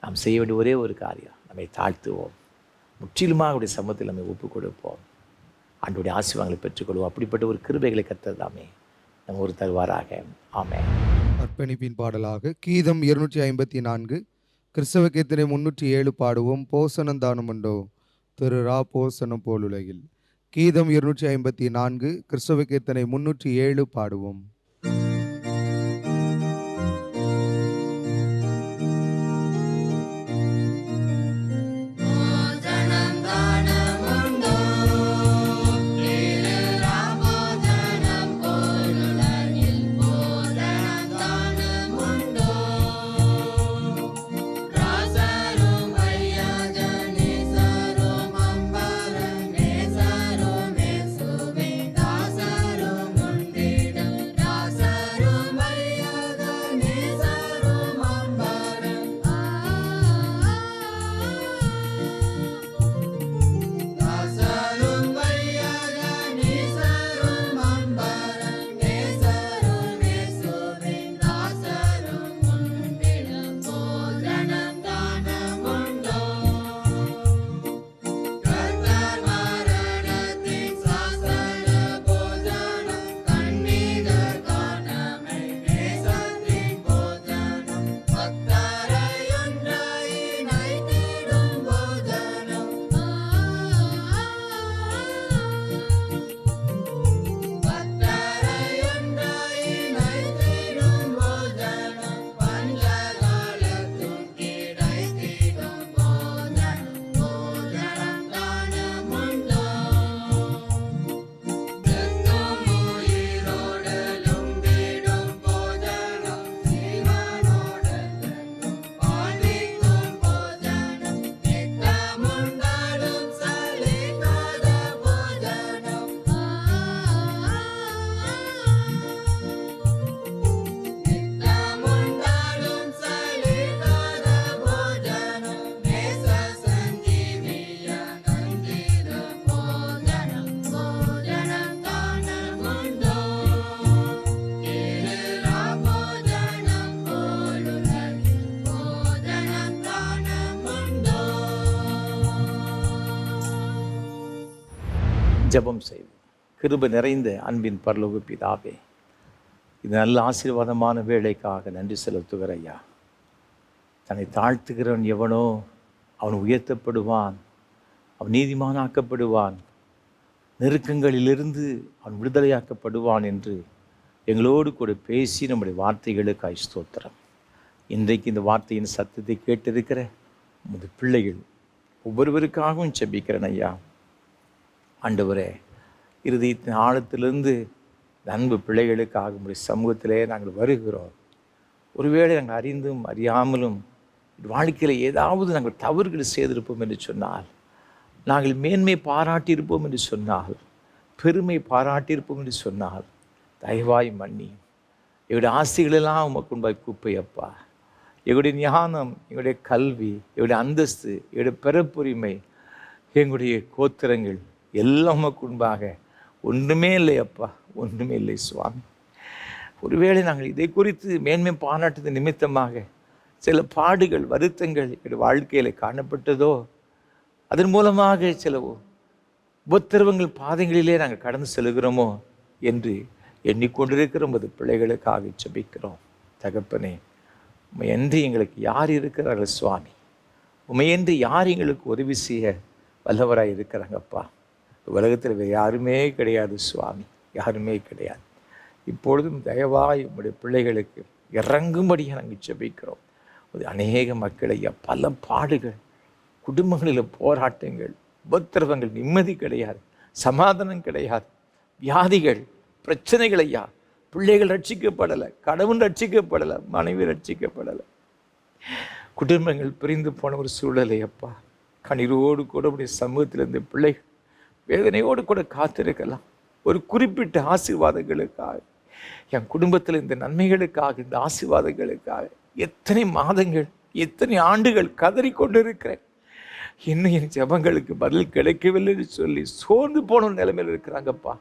நாம் செய்ய வேண்டிய ஒரே ஒரு காரியம், நம்மை தாழ்த்துவோம், முற்றிலுமாக அவருடைய சமூகத்தில் நம்மை ஒப்புக் கொடுப்போம், ஆண்டவருடைய ஆசீர்வாதங்களை பெற்றுக்கொள்வோம். அப்படிப்பட்ட ஒரு கிருபைகளை கர்த்தர்தாமே நம்ம ஒரு தருவாராக. ஆமென். அர்ப்பணிப்பின் பாடலாக கீதம் 254, கிறிஸ்தவ கீர்த்தனை 307 பாடுவோம். போசனம் தானம் உண்டோ திரு ரா போசனம் போலுலகில். கீதம் 254, கிறிஸ்தவ கீர்த்தனை 307 பாடுவோம். ராசரும் ஜெபம் செய்வோம். கிருபை நிறைந்த அன்பின் பரலோக பிதாவே, இது நல்ல ஆசீர்வாதமான வேலைக்காக நன்றி செலுத்துகிற ஐயா. தன்னை தாழ்த்துகிறவன் எவனோ அவன் உயர்த்தப்படுவான், அவன் நீதிமானாக்கப்படுவான், நெருக்கங்களிலிருந்து அவன் விடுதலையாக்கப்படுவான் என்று எங்களோடு கூட பேசி நம்முடைய வார்த்தைகளுக்கு ஸ்தோத்திரம். இன்றைக்கு இந்த வார்த்தையின் சத்தத்தை கேட்டிருக்கிற உமது பிள்ளைகள் ஒவ்வொருவருக்காகவும் செபிக்கிறேன் ஐயா. ஆண்டவரே, இருதயத்தின் ஆழத்திலிருந்து அன்பு பிள்ளைகளுக்காக உடைய சமூகத்திலே நாங்கள் வருகிறோம். ஒருவேளை நாங்கள் அறிந்தும் அறியாமலும் வாழ்க்கையில் ஏதாவது நாங்கள் தவறுகள் செய்திருப்போம் என்று சொன்னால், நாங்கள் மேன்மை பாராட்டியிருப்போம் என்று சொன்னால், பெருமை பாராட்டியிருப்போம் என்று சொன்னால், தயவாய் மன்னி. எங்களுடைய ஆசைகளெல்லாம் உமக்கு முன்பாய் குப்பையப்பா. எங்களுடைய ஞானம், எங்களுடைய கல்வி, எங்களுடைய அந்தஸ்து, எங்களுடைய பிறப்புரிமை, எங்களுடைய கோத்திரங்கள் எல்லாம் உமக்கு முன்பாக ஒன்றுமே இல்லையப்பா, ஒன்றுமே இல்லை சுவாமி. ஒருவேளை நாங்கள் இதை குறித்து மேன்மை பாராட்டுவது நிமித்தமாக சில பாடுகள், வருத்தங்கள் எங்களுடைய வாழ்க்கையில் காணப்பட்டதோ, அதன் மூலமாக சில உபத்திரவங்கள் பாதைகளிலே நாங்கள் கடந்து செல்கிறோமோ என்று எண்ணிக்கொண்டிருக்கிற உமது பிள்ளைகளுக்காக ஜெபிக்கிறோம். தகப்பனே, உமையன்றி எங்களுக்கு யார் இருக்கிறார்கள் சுவாமி? உமையன்றி யார் எங்களுக்கு உதவி செய்ய வல்லவராக இருக்கிறாங்கப்பா? உலகத்தில் வேறு யாருமே கிடையாது சுவாமி, யாருமே கிடையாது. இப்பொழுதும் தயவாய் உங்களுடைய பிள்ளைகளுக்கு இறங்கும்படியாக நாங்கள் ஜெபிக்கிறோம். அநேக மக்களை பல பாடுகள், குடும்பங்களில் போராட்டங்கள், உபத்திரவங்கள், நிம்மதி கிடையாது, சமாதானம் கிடையாது, வியாதிகள், பிரச்சனைகள் ஐயா. பிள்ளைகள் ரட்சிக்கப்படலை, கணவன் ரட்சிக்கப்படலை, மனைவி ரட்சிக்கப்படலை, குடும்பங்கள் பிரிந்து போன ஒரு சூழலை அப்பா. கண்ணீரோடு கூட உடைய சமூகத்தில் இந்த பிள்ளைகள் வேதனையோடு கூட காத்திருக்கலாம். ஒரு குறிப்பிட்ட ஆசீர்வாதங்களுக்காக, என் குடும்பத்தில் இந்த நன்மைகளுக்காக, இந்த ஆசீர்வாதங்களுக்காக எத்தனை மாதங்கள், எத்தனை ஆண்டுகள் கதறிக்கொண்டிருக்கிறேன். இன்னும் என் ஜெபங்களுக்கு பதில் கிடைக்கவில்லைன்னு சொல்லி சோர்ந்து போன நிலைமையில் இருக்கிறாங்கப்பா.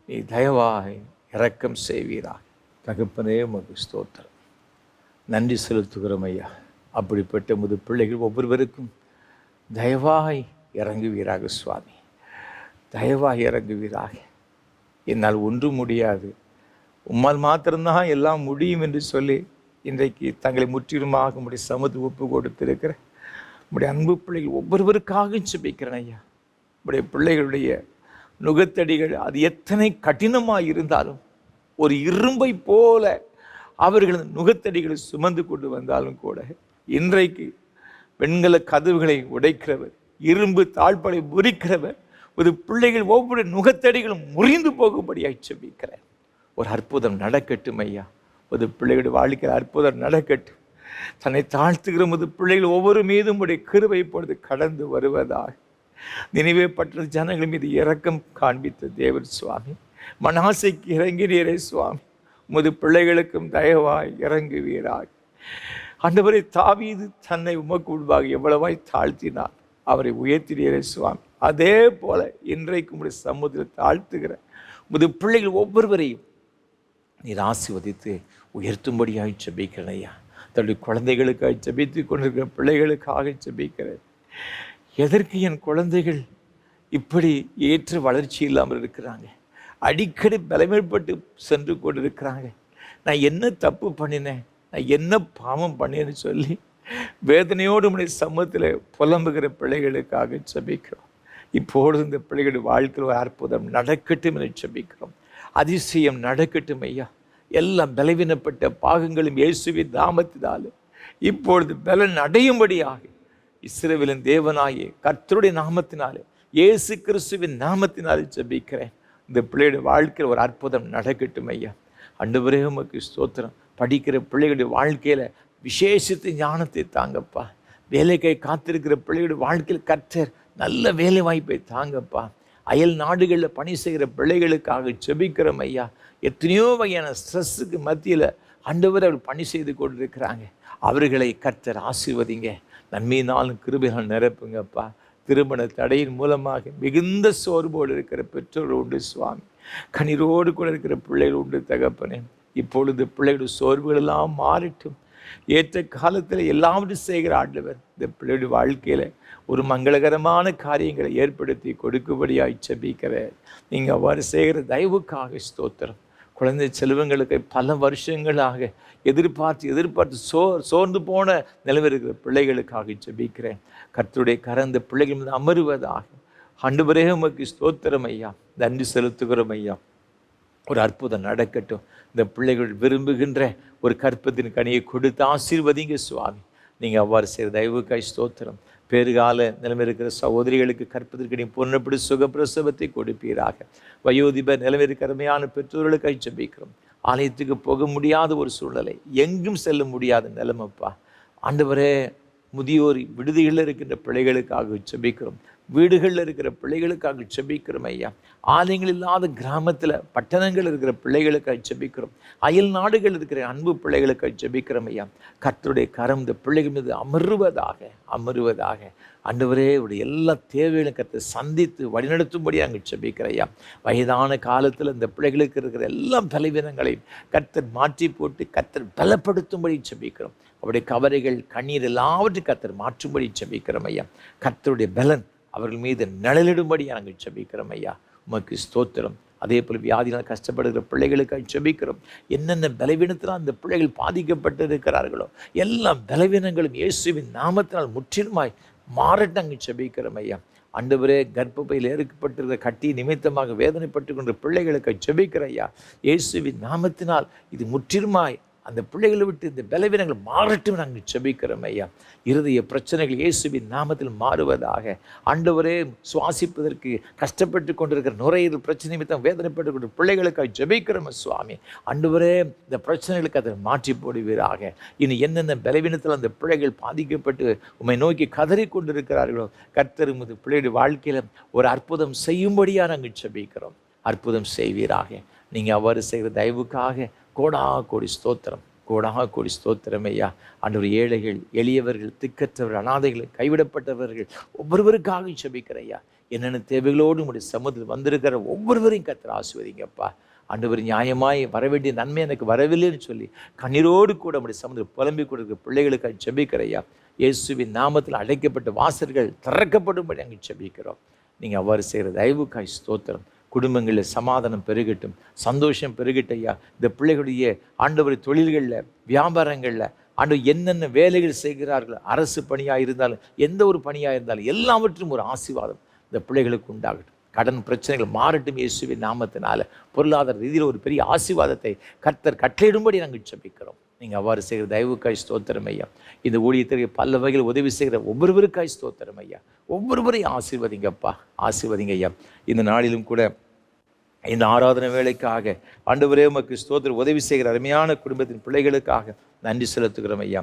நீ தயவாய் இரக்கம் செய்வீராக. தகப்பனே, உமக்கு ஸ்தோத்திரம், நன்றி செலுத்துகிறோம் ஐயா. அப்படிப்பட்ட முது பிள்ளைகள் ஒவ்வொருவருக்கும் தயவாய் இறங்குவீராக சுவாமி, தயவாய் இறங்குவீராக. என்னால் ஒன்றும் முடியாது, உம்மால் மாத்திரம்தான் எல்லாம் முடியும் என்று சொல்லி இன்றைக்கு தங்களை முற்றிலுமாக உம்முடைய சமூகத்தை ஒப்பு கொடுத்திருக்கிற உம்முடைய அன்பு பிள்ளைகள் ஒவ்வொருவருக்காக ஜெபிக்கிறேன் ஐயா. உம்முடைய பிள்ளைகளுடைய நுகத்தடிகள் அது எத்தனை கடினமாக இருந்தாலும், ஒரு இரும்பை போல அவர்கள் நுகத்தடிகளை சுமந்து கொண்டு வந்தாலும் கூட, இன்றைக்கு வெண்கல கதவுகளை உடைக்கிறவர், இரும்பு தாழ்படை முறிக்கிறவர், ஒரு பிள்ளைகள் ஒவ்வொரு நுகத்தடிகளும் முறிந்து போகும்படியாக ஜெபிக்கிறேன். ஒரு அற்புதம் நடக்கட்டும் ஐயா. ஒரு பிள்ளைகளுடைய வாழ்க்கையில் அற்புதம் நடக்கட்டும். தன்னை தாழ்த்துகிற முது பிள்ளைகள் ஒவ்வொரு மீதும் உடைய கிருபை இப்பொழுது கடந்து வருவதாக. நினைவே பட்ட ஜனங்கள் மீது இரக்கம் காண்பித்த தேவர் சுவாமி, மனாசைக்கு இறங்கினீரே சுவாமி, உமது பிள்ளைகளுக்கும் தயவாய் இறங்குவீராக. ஆண்டவரை, தாவீது தன்னை உமக்கு முன்பாக எவ்வளவாய் தாழ்த்தினார், அவரை உயர்த்தினீரே சுவாமி. அதே போல இன்றைக்கு உடைய சமூகத்தில் தாழ்த்துகிற உமது பிள்ளைகள் ஒவ்வொருவரையும் நீர் ஆசீர்வதித்து உயர்த்தும்படியாக ஜெபிக்கிறேன் ஐயா. தன்னுடைய குழந்தைகளுக்காக ஜெபித்து கொண்டிருக்கிற பிள்ளைகளுக்காக ஜெபிக்கிறேன். எதற்கு என் குழந்தைகள் இப்படி ஏற்ற வளர்ச்சி இல்லாமல் இருக்கிறாங்க? அடிக்கடி பலமைப்பட்டு சென்று கொண்டு இருக்கிறாங்க. நான் என்ன தப்பு பண்ணினேன், நான் என்ன பாவம் பண்ணேன்னு சொல்லி வேதனையோடு உடைய சமூகத்தில் புலம்புகிற பிள்ளைகளுக்காக ஜெபிக்கிறோம். இப்பொழுது இந்த பிள்ளைகளுடைய வாழ்க்கையில் ஒரு அற்புதம் நடக்கட்டும் என்று ஜெபிக்கிறோம். அதிசயம் நடக்கட்டும் ஐயா. எல்லாம் பலவீனப்பட்ட பாகங்களும் இயேசுவின் நாமத்தினாலே இப்பொழுது பலன் அடையும்படியாக இஸ்ரவேலின் தேவனாயே கர்த்தருடைய நாமத்தினாலே, இயேசு கிறிஸ்துவின் நாமத்தினாலே ஜெபிக்கிறேன். இந்த பிள்ளைகளுடைய வாழ்க்கையில் ஒரு அற்புதம் நடக்கட்டும் ஐயா. ஆண்டவரே, உமக்கு ஸ்தோத்திரம். படிக்கிற பிள்ளைகளுடைய வாழ்க்கையில் விசேஷித்த ஞானத்தை தாங்கப்பா. வேலைக்கை காத்திருக்கிற பிள்ளைகளுடைய வாழ்க்கையில் கர்த்தர் நல்ல வேலை வாய்ப்பை தாங்கப்பா. அயல் நாடுகளில் பணி செய்கிற பிள்ளைகளுக்காக ஜெபிக்கிறோம் ஐயா. எத்தனையோ வகையான ஸ்ட்ரெஸ்ஸுக்கு மத்தியில் ஆண்டவர் அவர் பணி செய்து கொண்டிருக்கிறாங்க. அவர்களை கர்த்தர் ஆசீர்வதிங்க, நன்மையினாலும் கிருபையால் நிரப்புங்கப்பா. திருமண தடையின் மூலமாக மிகுந்த சோர்வோடு இருக்கிற பெற்றோர் உண்டு சுவாமி, கண்ணீரோடு கூட இருக்கிற பிள்ளைகள் உண்டு தகப்பனே. இப்பொழுது பிள்ளைகளுடைய சோர்வுகளெல்லாம் மாறட்டும். ஏற்ற காலத்தில் எல்லாவற்றையும் செய்கிற ஆண்டவர் இந்த பிள்ளையுடைய வாழ்க்கையில் ஒரு மங்களகரமான காரியங்களை ஏற்படுத்தி கொடுக்கும்படியாய் ஜெபிக்கிறேன். நீங்கள் அவ்வாறு செய்கிற தயவுக்காக ஸ்தோத்திரம். குழந்தை செல்வங்களுக்கு பல வருஷங்களாக எதிர்பார்த்து சோர்ந்து போன நிலவிருக்கிற பிள்ளைகளுக்காக ஜெபிக்கிறேன். கர்த்தருடைய கரம் இந்த பிள்ளைகள் மீது அமருவதாக. ஆண்டவரே உமக்கு ஸ்தோத்திரம் ஐயா, நன்றி செலுத்துகிறோம் ஐயா. ஒரு அற்புதம் நடக்கட்டும். இந்த பிள்ளைகள் விரும்புகின்ற ஒரு கற்பத்தின் கனியை கொடுத்து ஆசீர்வதிங்க சுவாமி. நீங்கள் அவ்வாறு செய்கிற தயவுக்காய் ஸ்தோத்திரம். பேறுகால நிலைமை இருக்கிற சகோதரிகளுக்கு கற்பதற்கு பூர்ணப்படி சுகப்பிரசவத்தை கொடுப்பீராக. வயோதிபர் நிலைமை இருக்கிற அருமையான பெற்றோர்களுக்காக ஜெபிக்கிறோம். ஆலயத்துக்கு போக முடியாத ஒரு சூழ்நிலை, எங்கும் செல்ல முடியாத நிலைமைப்பா. ஆண்டவரே, முதியோர் விடுதிகளில் இருக்கின்ற பிள்ளைகளுக்காக ஜெபிக்கிறோம். வீடுகளில் இருக்கிற பிள்ளைகளுக்காக ஜெபிக்கிறோம் ஐயா. ஆலயங்கள் இல்லாத கிராமத்தில் பட்டணங்கள் இருக்கிற பிள்ளைகளுக்காக ஜெபிக்கிறோம். அயல் நாடுகள் இருக்கிற அன்பு பிள்ளைகளுக்காக ஜெபிக்கிறோம் ஐயா. கர்த்தருடைய கரம் இந்த பிள்ளைகள் மீது அமருவதாக. ஆண்டவரே, உடைய எல்லா தேவைகளும் கர்த்தர் சந்தித்து வழிநடத்தும்படி அங்கே ஜெபிக்கிறேன் ஐயா. வயதான காலத்தில் இந்த பிள்ளைகளுக்கு இருக்கிற எல்லா பலவீனங்களையும் கர்த்தர் மாற்றி போட்டு கர்த்தர் பலப்படுத்தும்படி ஜெபிக்கிறோம். அவருடைய கவலைகள் கண்ணீர் எல்லாவற்றையும் கர்த்தர் மாற்றும்படி ஜெபிக்கிறோம் ஐயா. கர்த்தருடைய பலன் அவர்கள் மீது நிழலிடும்படி நாங்கள் ஜெபிக்கிறோம் ஐயா. உமக்கு ஸ்தோத்திரம். அதே போல் வியாதினால் கஷ்டப்படுகிற பிள்ளைகளுக்காக ஜெபிக்கிறோம். என்னென்ன பலவீனத்தினால் அந்த பிள்ளைகள் பாதிக்கப்பட்டு இருக்கிறார்களோ எல்லா பலவீனங்களும் இயேசுவின் நாமத்தினால் முற்றிலுமாய் மாறட்டும் அங்கே ஜெபிக்கிறோம் ஐயா. ஆண்டவரே, கர்ப்பப்பையில் ஏற்கப்பட்டிருக்கிற கட்டி நிமித்தமாக வேதனைப்பட்டு கொண்ட பிள்ளைகளுக்கு ஜெபிக்கிற ஐயா. இயேசுவின் நாமத்தினால் இது முற்றிலுமாய் அந்த பிள்ளைகளை விட்டு இந்த பலவீனங்கள் மாறட்டும் நாங்கள் ஜெபிக்கிறோம் ஐயா. இருதய பிரச்சனைகள் இயேசுவின் நாமத்தில் மாறுவதாக. ஆண்டவரே, சுவாசிப்பதற்கு கஷ்டப்பட்டு கொண்டிருக்கிற நுரையீரல் பிரச்சனை நிமித்தம் வேதனைப்பட்டு கொண்ட பிள்ளைகளுக்காக ஜெபிக்கிறோம் சுவாமி. ஆண்டவரே, இந்த பிரச்சனைகளுக்கு அதை மாற்றி போடுவீராக. இனி என்னென்ன பலவீனத்தில் அந்த பிள்ளைகள் பாதிக்கப்பட்டு உம்மை நோக்கி கதறி கொண்டிருக்கிறார்களோ கர்த்தர் உமது பிள்ளைகளுடைய வாழ்க்கையில் ஒரு அற்புதம் செய்யும்படியாக நாங்கள் ஜெபிக்கிறோம். அற்புதம் செய்வீராக. நீங்கள் அவ்வாறு செய்கிற தயவுக்காக கோடி ஸ்தோத்திரம் ஐயா. ஆண்டவர், ஏழைகள், எளியவர்கள், திக்கற்றவர்கள், அனாதைகள், கைவிடப்பட்டவர்கள் ஒவ்வொருவருக்காக ஜெபிக்கிற ஐயா. என்னென்ன தேவைகளோடு உங்களுடைய சமூகத்தில் வந்திருக்கிற ஒவ்வொருவரையும் கர்த்தர் ஆசீர்வதிங்கப்பா. ஆண்டவர், நியாயமாய் வரவேண்டிய நன்மை எனக்கு வரவில்லைன்னு சொல்லி கண்ணீரோடு கூட நம்முடைய சமூகத்தில் புலம்பி கொடுக்கிற பிள்ளைகளுக்காக ஜெபிக்கிற ஐயா. இயேசுவின் நாமத்தில் அழைக்கப்பட்ட வாசல்கள் திறக்கப்படும்படி அங்கே ஜெபிக்கிறோம். நீங்கள் அவ்வாறு செய்கிற தயவுக்காய் ஸ்தோத்திரம். குடும்பங்களில் சமாதானம் பெருகட்டும், சந்தோஷம் பெருகட்டும் ஐயா. இந்த பிள்ளைகளுடைய ஆண்டவர் தொழில்களில், வியாபாரங்களில், ஆண்டவர் என்னென்ன வேலைகள் செய்கிறார்கள், அரசு பணியாக இருந்தாலும் எந்த ஒரு பணியாக இருந்தாலும் எல்லாவற்றும் ஒரு ஆசீர்வாதம் இந்த பிள்ளைகளுக்கு உண்டாகட்டும். கடன் பிரச்சனைகள் மாறட்டும் இயேசுவின் நாமத்தினால. பொருளாதார ரீதியில் ஒரு பெரிய ஆசீர்வாதத்தை கர்த்தர் கட்டளையிடும்படி நாங்கள் ஜெபிக்கிறோம். நீங்கள் அவ்வாறு செய்கிற தயவுக்காய் ஸ்தோத்திரம் ஐயா. இந்த ஊழியத்திற்கு பல வகையில் உதவி செய்கிற ஒவ்வொருவருக்காய் ஸ்தோத்திரம் ஐயா. ஒவ்வொருவரையும் ஆசீர்வதிங்கப்பா, ஆசீர்வதிங்க ஐயா. இந்த நாளிலும் கூட இந்த ஆராதனை வேலைக்காக ஆண்டவரே உமக்கு ஸ்தோத்திரம். உதவி செய்கிற அருமையான குடும்பத்தின் பிள்ளைகளுக்காக நன்றி செலுத்துகிறோம் ஐயா.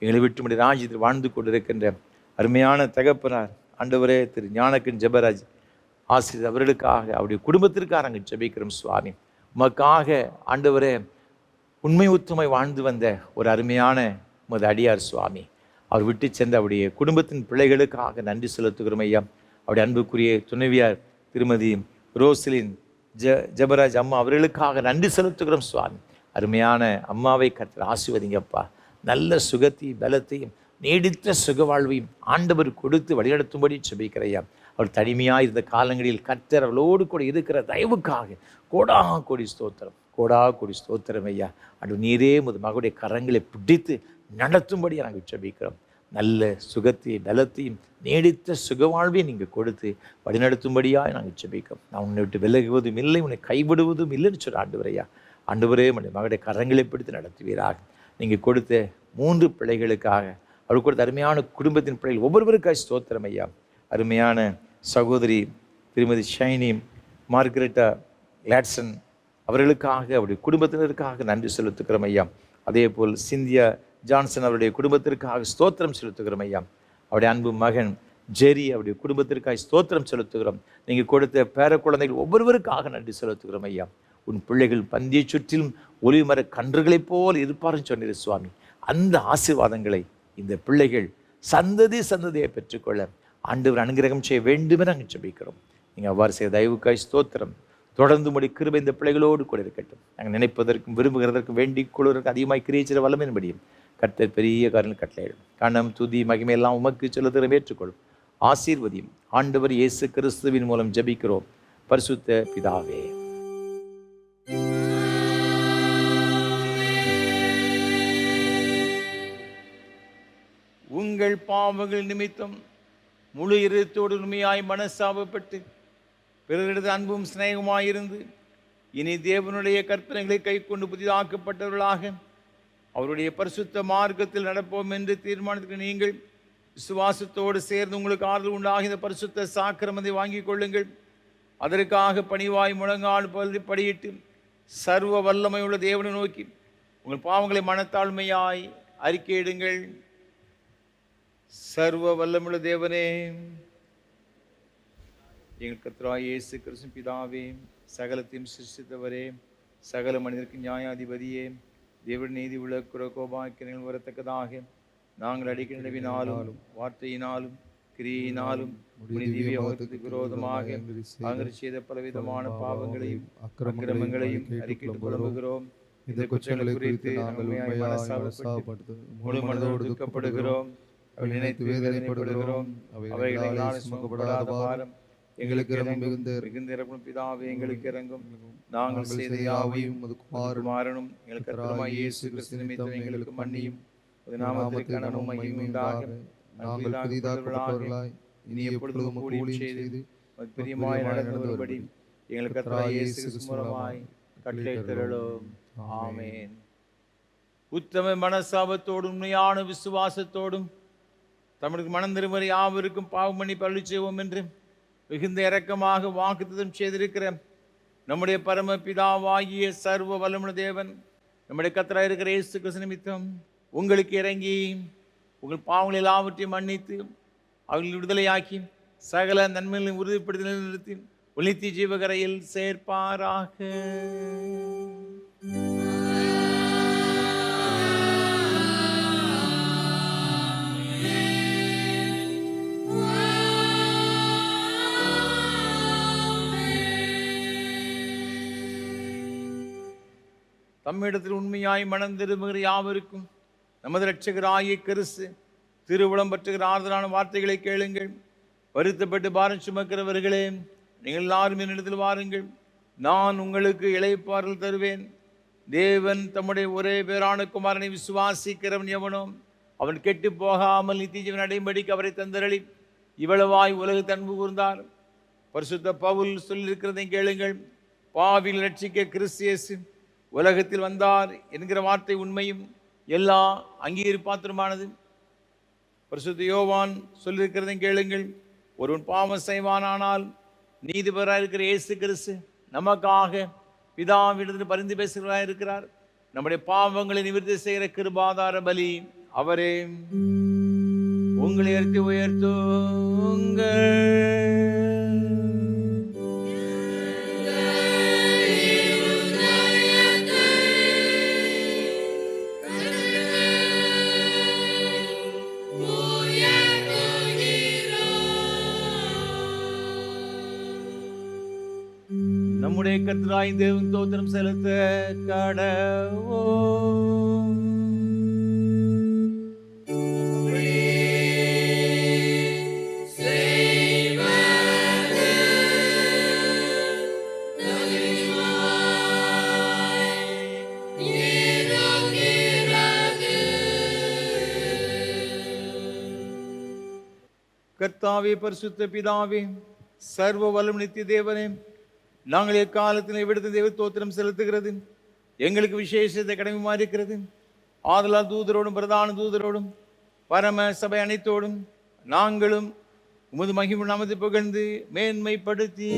எங்களை விட்டுமுடி ராஜ்யத்தில் வாழ்ந்து கொண்டிருக்கின்ற அருமையான தகப்பனார் ஆண்டவரே திரு ஞானக்கன் ஜெபராஜ் ஆசிரியர் அவர்களுக்காக, அவருடைய குடும்பத்திற்காக நாங்கள் ஜெபிக்கிறோம் சுவாமி. உமக்காக ஆண்டவரே உண்மை உத்தமாய் வாழ்ந்து வந்த ஒரு அருமையான உமது அடியார் சுவாமி, அவர் விட்டு சென்ற அவருடைய குடும்பத்தின் பிள்ளைகளுக்காக நன்றி செலுத்துகிறோம் ஐயா. அவருடைய அன்புக்குரிய துணைவியார் திருமதி ரோஸ்லின் ஜெபராஜ் அம்மா அவர்களுக்காக நன்றி செலுத்துகிறோம் சுவாமி. அருமையான அம்மாவை கர்த்தர் ஆசீர்வதிங்கப்பா. நல்ல சுகத்தையும் பலத்தையும் நீடித்த சுக வாழ்வையும் ஆண்டவர் கொடுத்து வழிநடத்தும்படி ஜெபிக்கிறையா. அவர் தனிமையாக இருந்த காலங்களில் கர்த்தர் அவளோடு கூட இருக்கிற தயவுக்காக கோடி ஸ்தோத்திரம் ஐயா. அன்று நீரே உமது மகளுடைய கரங்களை பிடித்து நடத்தும்படி நாங்கள் ஜெபிக்கிறோம். நல்ல சுகத்தையும் பலத்தையும் நீடித்த சுகவாழ்வையும் நீங்கள் கொடுத்து வழிநடத்தும்படியாக நாங்கள் ஜெபிக்கிறோம். நான் உன்னை விட்டு விலகுவதும் இல்லை, உன்னை கைவிடுவதும் இல்லைன்னு சொல்ல ஆண்டவரையா. ஆண்டவரே உடைய மகளுடைய கரங்களை பிடித்து நடத்துவீராக. நீங்கள் கொடுத்த 3 பிள்ளைகளுக்காக, அவர் கொடுத்த அருமையான குடும்பத்தின் பிள்ளைகள் ஒவ்வொருவருக்காக ஸ்தோத்திரம் ஐயா. அருமையான சகோதரி திருமதி ஷைனி மார்கரெட்டா கிளாட்சன் அவர்களுக்காக, அவருடைய குடும்பத்தினருக்காக நன்றி செலுத்துக்கிறோம் ஐயா. அதே போல் சிந்தியா ஜான்சன் அவருடைய குடும்பத்திற்காக ஸ்தோத்திரம் செலுத்துகிறோம் ஐயா. அவருடைய அன்பு மகன் ஜெரி அவருடைய குடும்பத்திற்காக ஸ்தோத்திரம் செலுத்துகிறோம். நீங்கள் கொடுத்த பேர குழந்தைகள் ஒவ்வொருவருக்காக நன்றி செலுத்துகிறோம் ஐயா. உன் பிள்ளைகள் பந்தியை சுற்றிலும் ஒளிமர கன்றுகளைப் போல் இருப்பாருன்னு சொன்னீர் சுவாமி. அந்த ஆசீர்வாதங்களை இந்த பிள்ளைகள் சந்ததியை பெற்றுக்கொள்ள ஆண்டவர் அனுகிரகம் செய்ய வேண்டுமே நாங்கள் ஜெபிக்கிறோம். நீங்கள் அவ்வாறு செய்த தயவுக்காய் ஸ்தோத்திரம். தொடர்ந்து முடி கிருபை இந்த பிள்ளைகளோடு கூட இருக்கட்டும். நாங்கள் நினைப்பதற்கும் விரும்புகிறதற்கும் வேண்டிக் கொள்வதற்கும் அதிகமாக கிரியச்சிற வல்லமையின்படியும் கர்த்தர் பெரிய காரியம் கட்டளையிடும். கணம் துதி மகிமையெல்லாம் உமக்கு செலுத்துகிற ஏற்றுக்கொள்ளும். ஆசீர்வதியும். ஆண்டவர் இயேசு கிறிஸ்துவின் மூலம் ஜெபிக்கிறோம் பரிசுத்த பிதாவே. உங்கள் பாவங்கள் நிமித்தம் முழு இருத்தோடு உண்மையாய் மனசாபப்பட்டு பிறரிடத்து அன்பும் சிநேகமாயிருந்து இனி தேவனுடைய கற்பனைகளை கை கொண்டு புதிதாக்கப்பட்டவர்களாக அவருடைய பரிசுத்த மார்க்கத்தில் நடப்போம் என்று தீர்மானத்துக்கு நீங்கள் விசுவாசத்தோடு சேர்ந்து உங்களுக்கு ஆறுதல் உண்டாக இந்த பரிசுத்த சாக்கிரமத்தை வாங்கிக் கொள்ளுங்கள். அதற்காக பணிவாய் முழங்கால் படியிட்டு சர்வ வல்லமையுள்ள தேவனை நோக்கி உங்கள் பாவங்களை மனத்தாழ்மையாய் அறிக்கையிடுங்கள். சர்வ வல்லமுள்ள தேவனே, எங்கள் கர்த்தராகிய இயேசு கிறிஸ்து பிதாவே, சகலத்தையும் சிருஷ்டித்தவரே, சகல மனிதருக்கு நியாயாதிபதியே, தேவன் நீதி உள்ள கோபாக்கியங்கள் வரத்தக்கதாக நாங்கள் அடிக்க நினைவினாலும் வார்த்தையினாலும் கிரியினாலும் திவ்யத்துக்கு விரோதமாக நாங்கள் செய்த பலவிதமான பாவங்களையும் அக்கிரமங்களையும் அறிக்கையிட்டு புலம்புகிறோம். இந்த குற்றங்களை குறித்து நாங்கள் முழு மனதோடு துக்கப்படுகிறோம். நினைத்து வேதனைப்படுகிறோம். அவைகளால் சுமக்கப்படாத பாரம் எங்களுக்கு மிகுந்த இறக்கும் பிதாவே, எங்களுக்கு இறங்கும். நாங்கள் செய்த யாவையும் குமாரனும் எங்கள் கர்த்தருமாகிய இயேசு கிறிஸ்து நிமித்தம் எங்களுக்கு மன்னியும். நாமத்திற்கு கனமும் மகிமையும் உண்டாக நாங்கள் புதிதாக்கப்பட்டவர்களாய் இனி எப்பொழுதும் ஊழியம் செய்து பிரியமாய் நடந்து வரும்படி எங்கள் கர்த்தராகிய இயேசு கிறிஸ்து மூலமாய் கட்டளையிட்டருளும். ஆமென். உத்தம மனசாபத்தோடும் உண்மையான விசுவாசத்தோடும் தமிழுக்கு மனம் திரும்புகிற யாவருக்கும் பாவம் மன்னிப்பு அருளி செய்வோம் என்று மிகுந்த இரக்கமாக வாக்குத்தத்தம் செய்திருக்கிற நம்முடைய பரம பிதாவாகிய சர்வ வல்லமுள்ள தேவன் நம்முடைய கர்த்தராய் இருக்கிற இயேசு கிறிஸ்து நிமித்தம் உங்களுக்கு இறங்கி உங்கள் பாவங்கள் எல்லாவற்றையும் மன்னித்து அவர்கள் விடுதலையாக்கி சகல நன்மைகளையும் உறுதிப்படுத்தி நிறுத்தி ஒளித்தி ஜீவகரையில் சேர்ப்பாராக. தம்மிடத்தில் உண்மையாய் மனம் திரும்புகிற யாவருக்கும் நமது இரட்சகராகிய கிறிஸ்து திருவுளம் பற்றுகிற ஆறுதலான வார்த்தைகளை கேளுங்கள். வருத்தப்பட்டு பாரம் சுமக்கிறவர்களே, நீங்கள் எல்லாரும் என்னிடத்தில் வாருங்கள், நான் உங்களுக்கு இளைப்பாறுதல் தருவேன். தேவன் தம்முடைய ஒரே பேரான குமாரனை விசுவாசிக்கிறவன் எவனோ அவன் கெட்டு போகாமல் நித்திய ஜீவன் அடையும்படிக்கு அவரை தந்தரளி இவ்வளவாய் உலகத்தை அன்பு கூர்ந்தார். பரிசுத்த பவுல் சொல்லியிருக்கிறதை கேளுங்கள். பாவிகள் ரட்சிக்க கிறிஸ்து இயேசு உலகத்தில் வந்தார் என்கிற வார்த்தை உண்மையும் எல்லா அங்கீகரிப்பாத்திரமானது. பரிசுத்த யோவான் சொல்லியிருக்கிறதையும் கேளுங்கள். ஒருவன் பாவம் செய்வானானால் நீதிபதியாக இருக்கிற இயேசு கிறிஸ்து நமக்காக பிதாவிடத்தில் பரிந்து பேசுகிறவராக இருக்கிறார். நம்முடைய பாவங்களை நிவர்த்தி செய்கிற கிருபாதார பலி அவரே. உங்களை உயர்த்துங்கள். நம்முடைய கர்த்தராகிய தேவனுக்கு ஸ்தோத்திரம் செலுத்த கடவோம். கர்த்தாவே, பரிசுத்த பிதாவே, சர்வ வல்லமை நித்திய தேவனே, நாங்கள் எக்காலத்தில் விடுத்த தேவ ஸ்தோத்திரம் செலுத்துகிறது எங்களுக்கு விசேஷத்தை கடமையுமா இருக்கிறது. ஆதலால் தூதரோடும் பிரதான தூதரோடும் பரம சபை அனைத்தோடும் நாங்களும் உமது மகிமை நாமத்தை புகழ்ந்து மேன்மைப்படுத்தி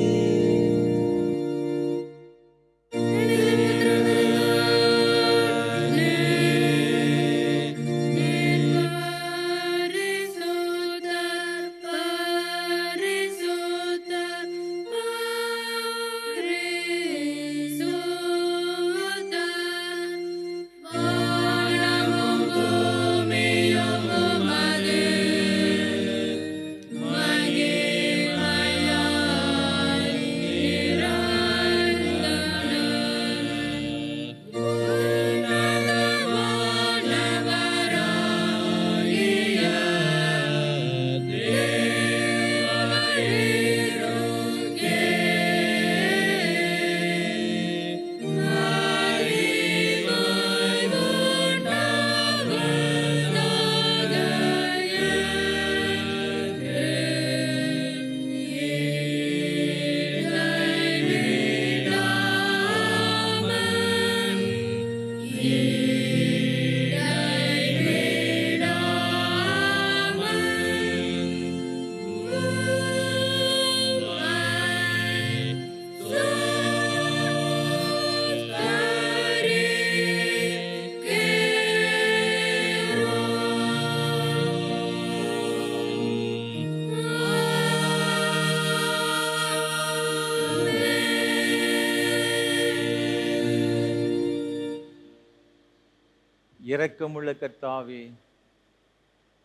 இரக்கமுள்ள கர்த்தாவே,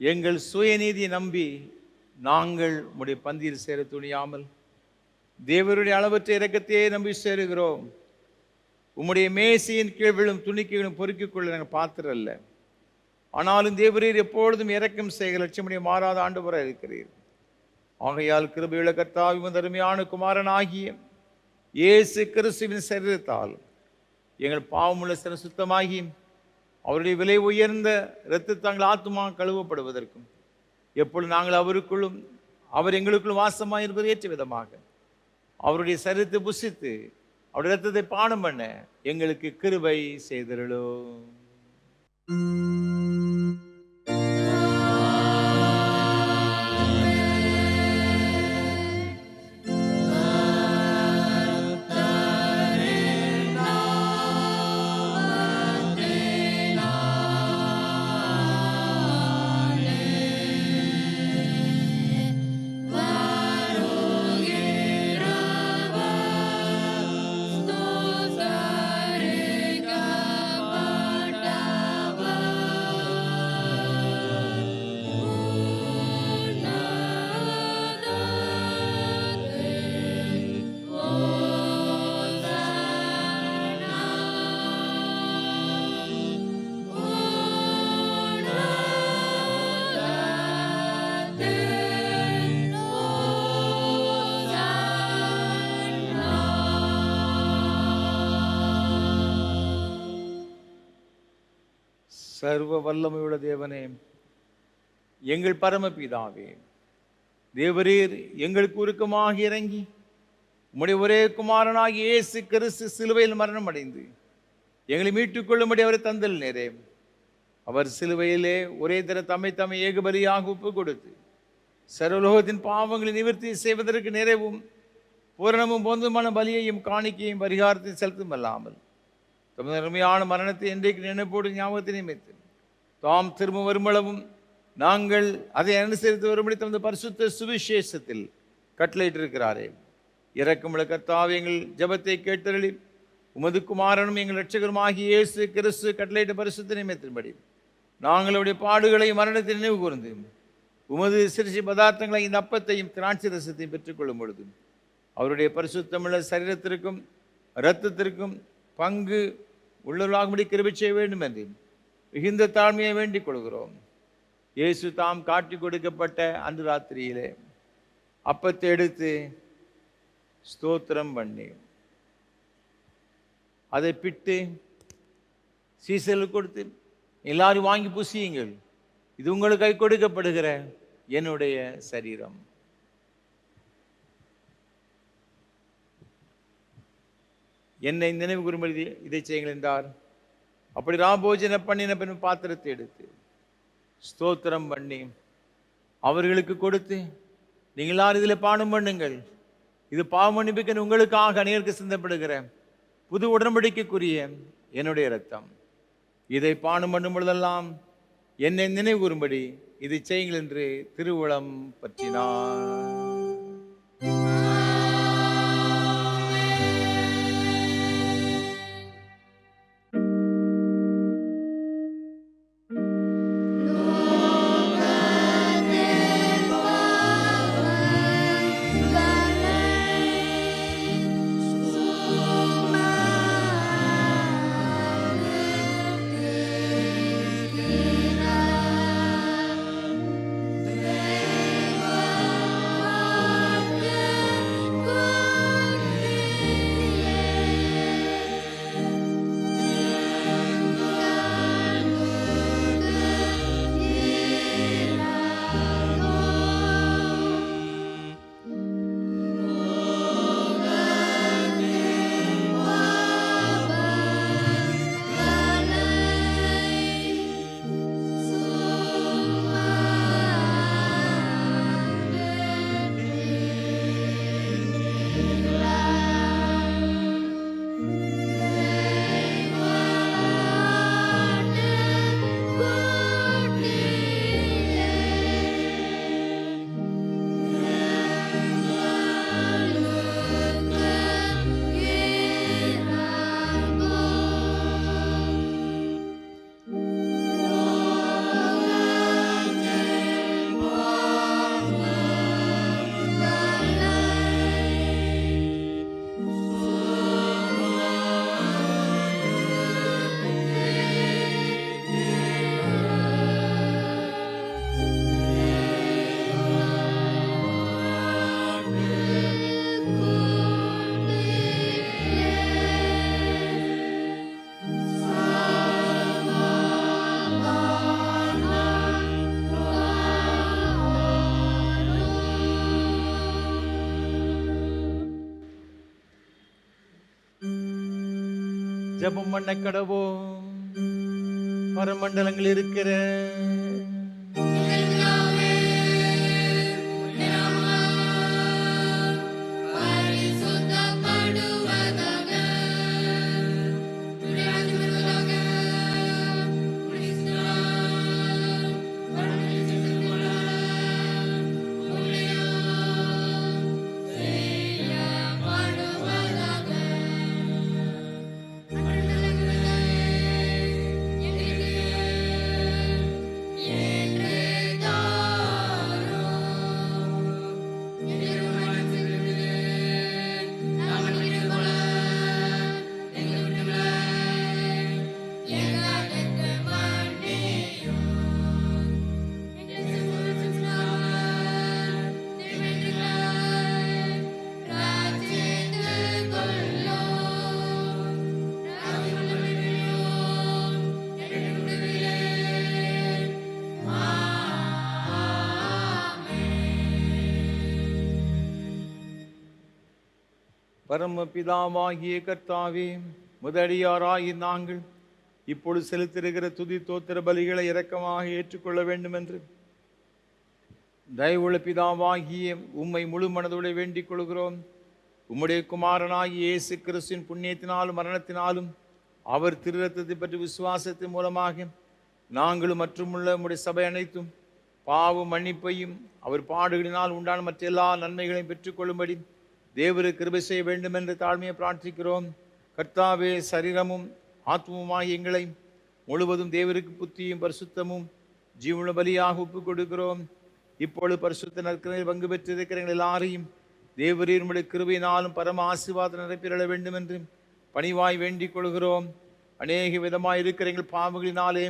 எங்கள் சுயநீதியை நம்பி நாங்கள் உம்முடைய பந்தியில் சேர துணியாமல் தேவருடைய அளவற்ற இரக்கத்தையே நம்பி சேருகிறோம். உம்முடைய மேசையின் கீழ் விழும் துணிக்கைகளும் பொறுக்கிக் கொள்ள நாங்கள் பாத்திரம் அல்ல. ஆனாலும் தேவரீர் எப்பொழுதும் இரக்கம் செய்க லட்சியமுடைய மாறாத ஆண்டவராக இருக்கிறீர். ஆகையால் கிருபையுள்ள கர்த்தாவின் அருமையான குமாரனாகிய இயேசு கிறிஸ்துவின் சரீரத்தால் எங்கள் பாவமுள்ள சிற சுத்தமாகி அவருடைய விலை உயர்ந்த இரத்தத்தாங்கள் ஆத்துமா கழுவப்படுவதற்கும் எப்பொழுது நாங்கள் அவருக்குள்ளும் அவர் எங்களுக்குள்ளும் வாசமாக இருப்பது ஏற்ற விதமாக அவருடைய சரீரத்தை புசித்து அவருடைய இரத்தத்தை பானம் பண்ண எங்களுக்கு கிருபை செய்தருளோ. சர்வ வல்லமையுள்ள தேவனே, எங்கள் பரமபிதாவே, தேவரீர் எங்களுக்கு உருக்கமாக இறங்கி உம்முடைய ஒரே குமாரனாகிய இயேசு கிறிஸ்து சிலுவையில் மரணம் அடைந்து எங்களை மீட்டுக் கொள்ளும்படி அவரை தந்தல் நேரே. அவர் சிலுவையிலே ஒரே தர தம்மை ஏகபலியாக ஒப்பு கொடுத்து சர்வலோகத்தின் பாவங்களை நிவர்த்தி செய்வதற்கு நிறைவும் பூரணமும் பொந்துமான பலியையும் காணிக்கையும் பரிகாரத்தையும் செலுத்தும் அல்லாமல் தமது அருமையான மரணத்தை என்றைக்கு நினைப்போடு ஞாபகத்தை நியமித்து தாம் திரும்ப வருமளவும் நாங்கள் அதை அனுசரித்து வரும்படி தமது பரிசுத்த சுவிசேஷத்தில் கட்டளையிட்டிருக்கிறாரே. இரக்கமுள்ள கர்த்தாவே, எங்கள் ஜெபத்தை கேட்டருளி உமது குமாரனும் எங்கள் இரட்சகருமாகிய இயேசு கிறிஸ்து கட்டளையிட்ட பரிசுத்த நியமத்தின்படி நாங்கள் அவருடைய பாடுகளை மரணத்தை நினைவு கூர்ந்து உமது சிறுசி பதார்த்தங்களை இந்த அப்பத்தையும் திராட்சை ரசத்தையும் பெற்றுக்கொள்ளும் பொழுது அவருடைய பரிசுத்தமுள்ள சரீரத்திற்கும் இரத்தத்திற்கும் பங்கு உள்ளவர்களாகும்படி கிருபை செய்ய வேண்டும் என்று மிகுந்த தாழ்மையை வேண்டிக் கொள்கிறோம். இயேசு தாம் காட்டி கொடுக்கப்பட்ட அன்று ராத்திரியிலே அப்பத்தை எடுத்து ஸ்தோத்திரம் பண்ணி அதை பிட்டு சீசலுக்கு கொடுத்து எல்லாரும் வாங்கி புசியுங்கள், இது உங்களுக்கு கை கொடுக்கப்படுகிற என்னுடைய சரீரம். என்னை நினைவு கூறும்படி இதை செய்யுங்கள் என்றார். அப்படி ராபோஜன பண்ணின பின் பாத்திரத்தை எடுத்து ஸ்தோத்திரம் பண்ணி அவர்களுக்கு கொடுத்து, நீங்கள் எல்லாரும் இதில் பானம் பண்ணுங்கள், இது பாவ மன்னிப்புக்கு உங்களுக்காக அநேகருக்கு சிந்தப்படுகிற புது உடன்படிக்கைக்குரிய என்னுடைய இரத்தம். இதை பானம் பண்ணும் பொழுதெல்லாம் என்னை நினைவு கூறும்படி இதை செய்யுங்கள் என்று திருவுளம் பற்றினார். ஜெபம் பண்ண கடவோம். பரமண்டலங்கள் இருக்கிற பரமபிதாவாகிய கர்த்தாவே, முதடியாராகி நாங்கள் இப்பொழுது செலுத்திருக்கிற துதி தோத்திர பலிகளை இரக்கமாக ஏற்றுக்கொள்ள வேண்டும் என்று தயவுள்ள பிதாவாகிய உம்மை முழு மனதோடு வேண்டிக் கொள்கிறோம். உம்முடைய குமாரனாகிய இயேசு கிறிஸ்துவின் புண்ணியத்தினாலும் மரணத்தினாலும் அவர் திருரத்தத்தை பற்றி விசுவாசத்தின் மூலமாக நாங்களும் மற்றுமுள்ள உம்முடைய சபை அனைத்தும் பாவ மன்னிப்பையும் அவர் பாடுகளினால் உண்டான மற்ற எல்லா நன்மைகளையும் பெற்றுக்கொள்ளும்படி தேவருக்கு கிருபை செய்ய வேண்டும் என்று தாழ்மையை பிரார்த்திக்கிறோம். கர்த்தாவே, சரீரமும் ஆத்மவுமாய் எங்களை முழுவதும் தேவருக்கு புத்தியும் பரிசுத்தமும் ஜீவன பலியாக ஒப்புக் கொடுக்கிறோம். இப்பொழுது பரிசுத்த நற்கரையில் பங்கு பெற்றிருக்கிற எங்கள் எல்லாரையும் தேவரீருடைய கிருபையினாலும் பரம ஆசீர்வாதம் நிரப்பிட வேண்டும் என்று பணிவாய் வேண்டிக் கொள்கிறோம். அநேக விதமாக இருக்கிற எங்கள் பாவங்களினாலே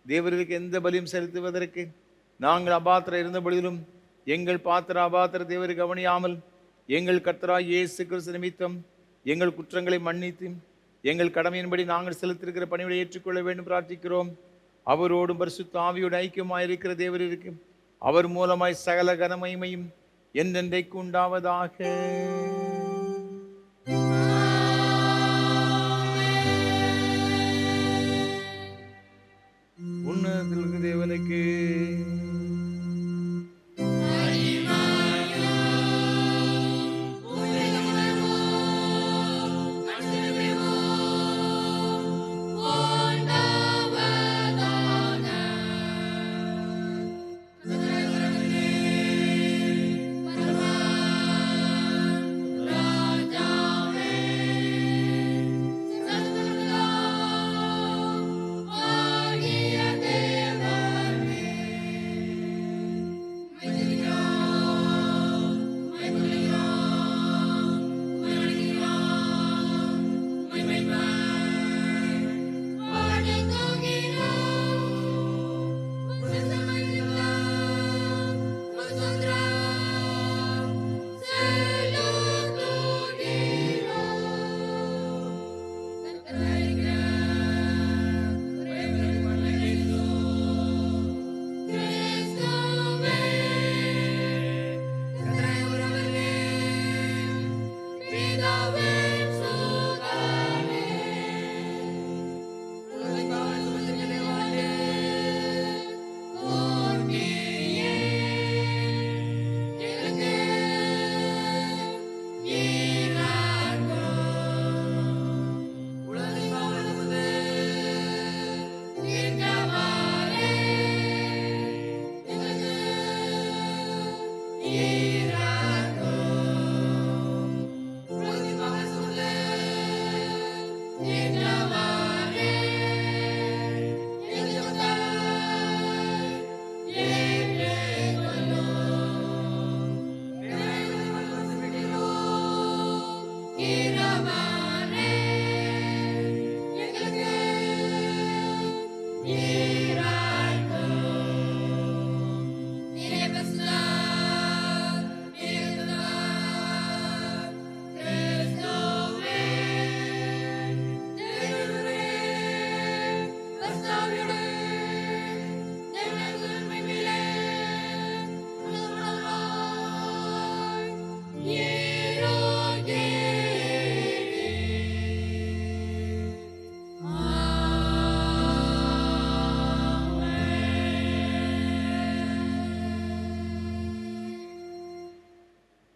தேவருக்கு எந்த பலியும் செலுத்துவதற்கு நாங்கள் அபாத்திர இருந்த பொழுதிலும் எங்கள் பாத்திர அபாத்திர தேவரை கவனியாமல் எங்கள் கர்த்தராகிய இயேசு கிறிஸ்து நிமித்தம் எங்கள் குற்றங்களை மன்னித்து எங்கள் கடமையின்படி நாங்கள் செலுத்திருக்கிற பணிகளை ஏற்றுக்கொள்ள வேண்டும் பிரார்த்திக்கிறோம். அவரோடும் பரிசுத்த ஆவியோடு ஐக்கியமாயிருக்கிற தேவருக்கு அவர் மூலமாய் சகல கனமகிமையும் என்றென்றைக்கு உண்டாவதாக. உன்னதத்திற்கு தேவனுக்கு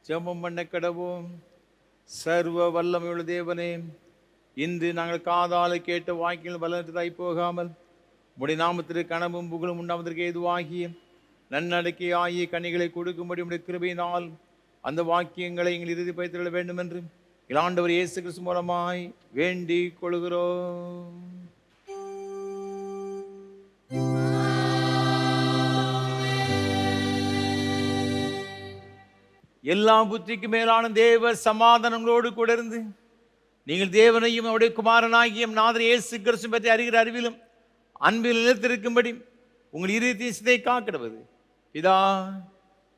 ஜெபம் பண்ண கடவோம். சர்வ வல்லமையுள்ள தேவனே, இன்று நாங்கள் காதால கேட்ட வாக்கியங்கள் வல்லதாய் போகாமல் உடைய நாமத்திற்கு கனவும் புகழும் உண்டாவதற்கு ஏதுவாகிய நன்னடக்கை ஆகிய கனிகளை கொடுக்கும்படி உடைய கிருபையினால் அந்த வாக்கியங்களை எங்கள் இறுதி பயத்திட வேண்டும் என்று ஆண்டவர் இயேசு கிறிஸ்து மூலமாய் வேண்டிக் கொள்கிறோம். எல்லா புத்திக்கு மேலான தேவ சமாதானங்களோடு கூட இருந்து நீங்கள் தேவனையும் அவருடைய குமாரனாகிய நாதர் இயேசு கிறிஸ்து பற்றி அறிகிற அறிவிலும் அன்பில் நிலைத்திருக்கும்படி உங்கள் இருதயத்தின் சிந்தை காக்கிடுவது பிதா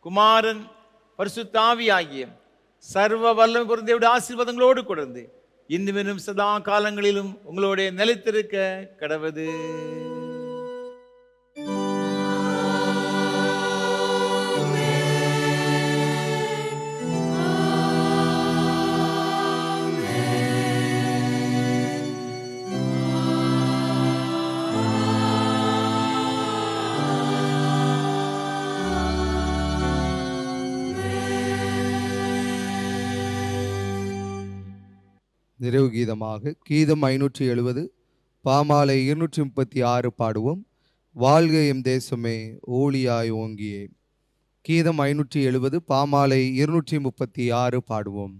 குமாரன் பரிசுத்த ஆவி ஆகிய சர்வ வல்லமை பொருந்திய ஆசீர்வாதங்களோடு கூட இருந்து இன்னும் சதா காலங்களிலும் உங்களுடைய நிலைத்திருக்க கடவது. நிறைவு கீதமாக கீதம் 570 பாமாலை 236 பாடுவோம். வாழ்க எம் தேசமே ஓளியாய் ஓங்கியே. கீதம் 570 பாமாலை 236 பாடுவோம்.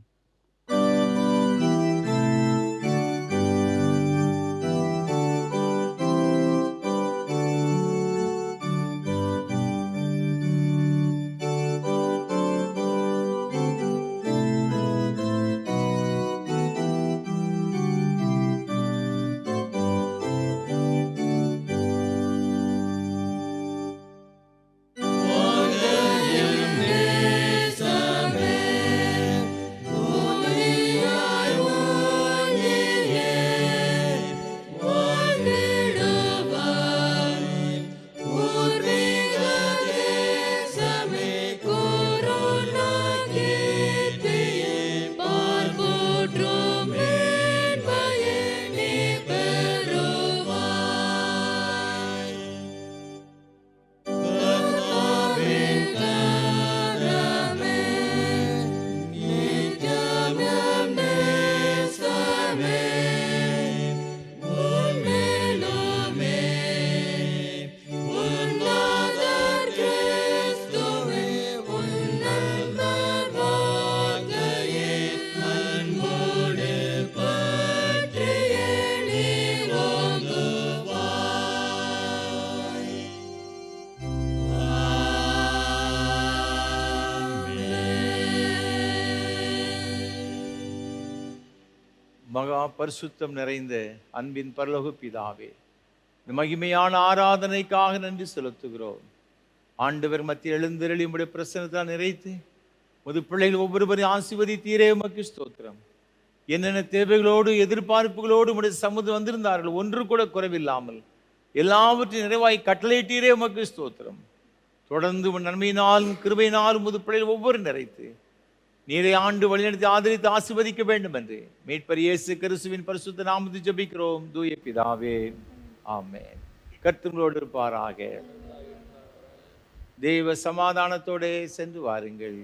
மகா பரிசுத்தம் நிறைந்த அன்பின் பரலோக பிதாவே, இந்த மகிமையான ஆராதனைக்காக நன்றி செலுத்துகிறோம். ஆண்டவர் மத்திய எழுந்தருளி உம்முடைய பிரசன்னத்தால் நிறைத்து முது பிள்ளைகள் ஒவ்வொருவரையும் ஆசீர்வதித்தீரே, உமக்கு ஸ்தோத்திரம். என்னென்ன தேவைகளோடு எதிர்பார்ப்புகளோடு உம்முடைய சமூகம் வந்திருந்தார்கள், ஒன்று கூட குறைவில்லாமல் எல்லாவற்றையும் நிறைவாய் கட்டளையிட்டீரே, உமக்கு ஸ்தோத்திரம். தொடர்ந்து உன் நன்மையினாலும் கிருபையினாலும் முது பிள்ளைகள் ஒவ்வொரு நிறைத்து நீரை ஆண்டு வழிநடத்தி ஆதரித்து ஆசீர்வதிக்க வேண்டும் என்று மீட்பர் இயேசு கிறிஸ்துவின் பரிசுத்த நாமத்தில் ஜெபிக்கிறோம் தூய பிதாவே, ஆமென். கர்த்தரோடு இருப்பாராக. தேவ சமாதானத்தோடு சென்று வாருங்கள்.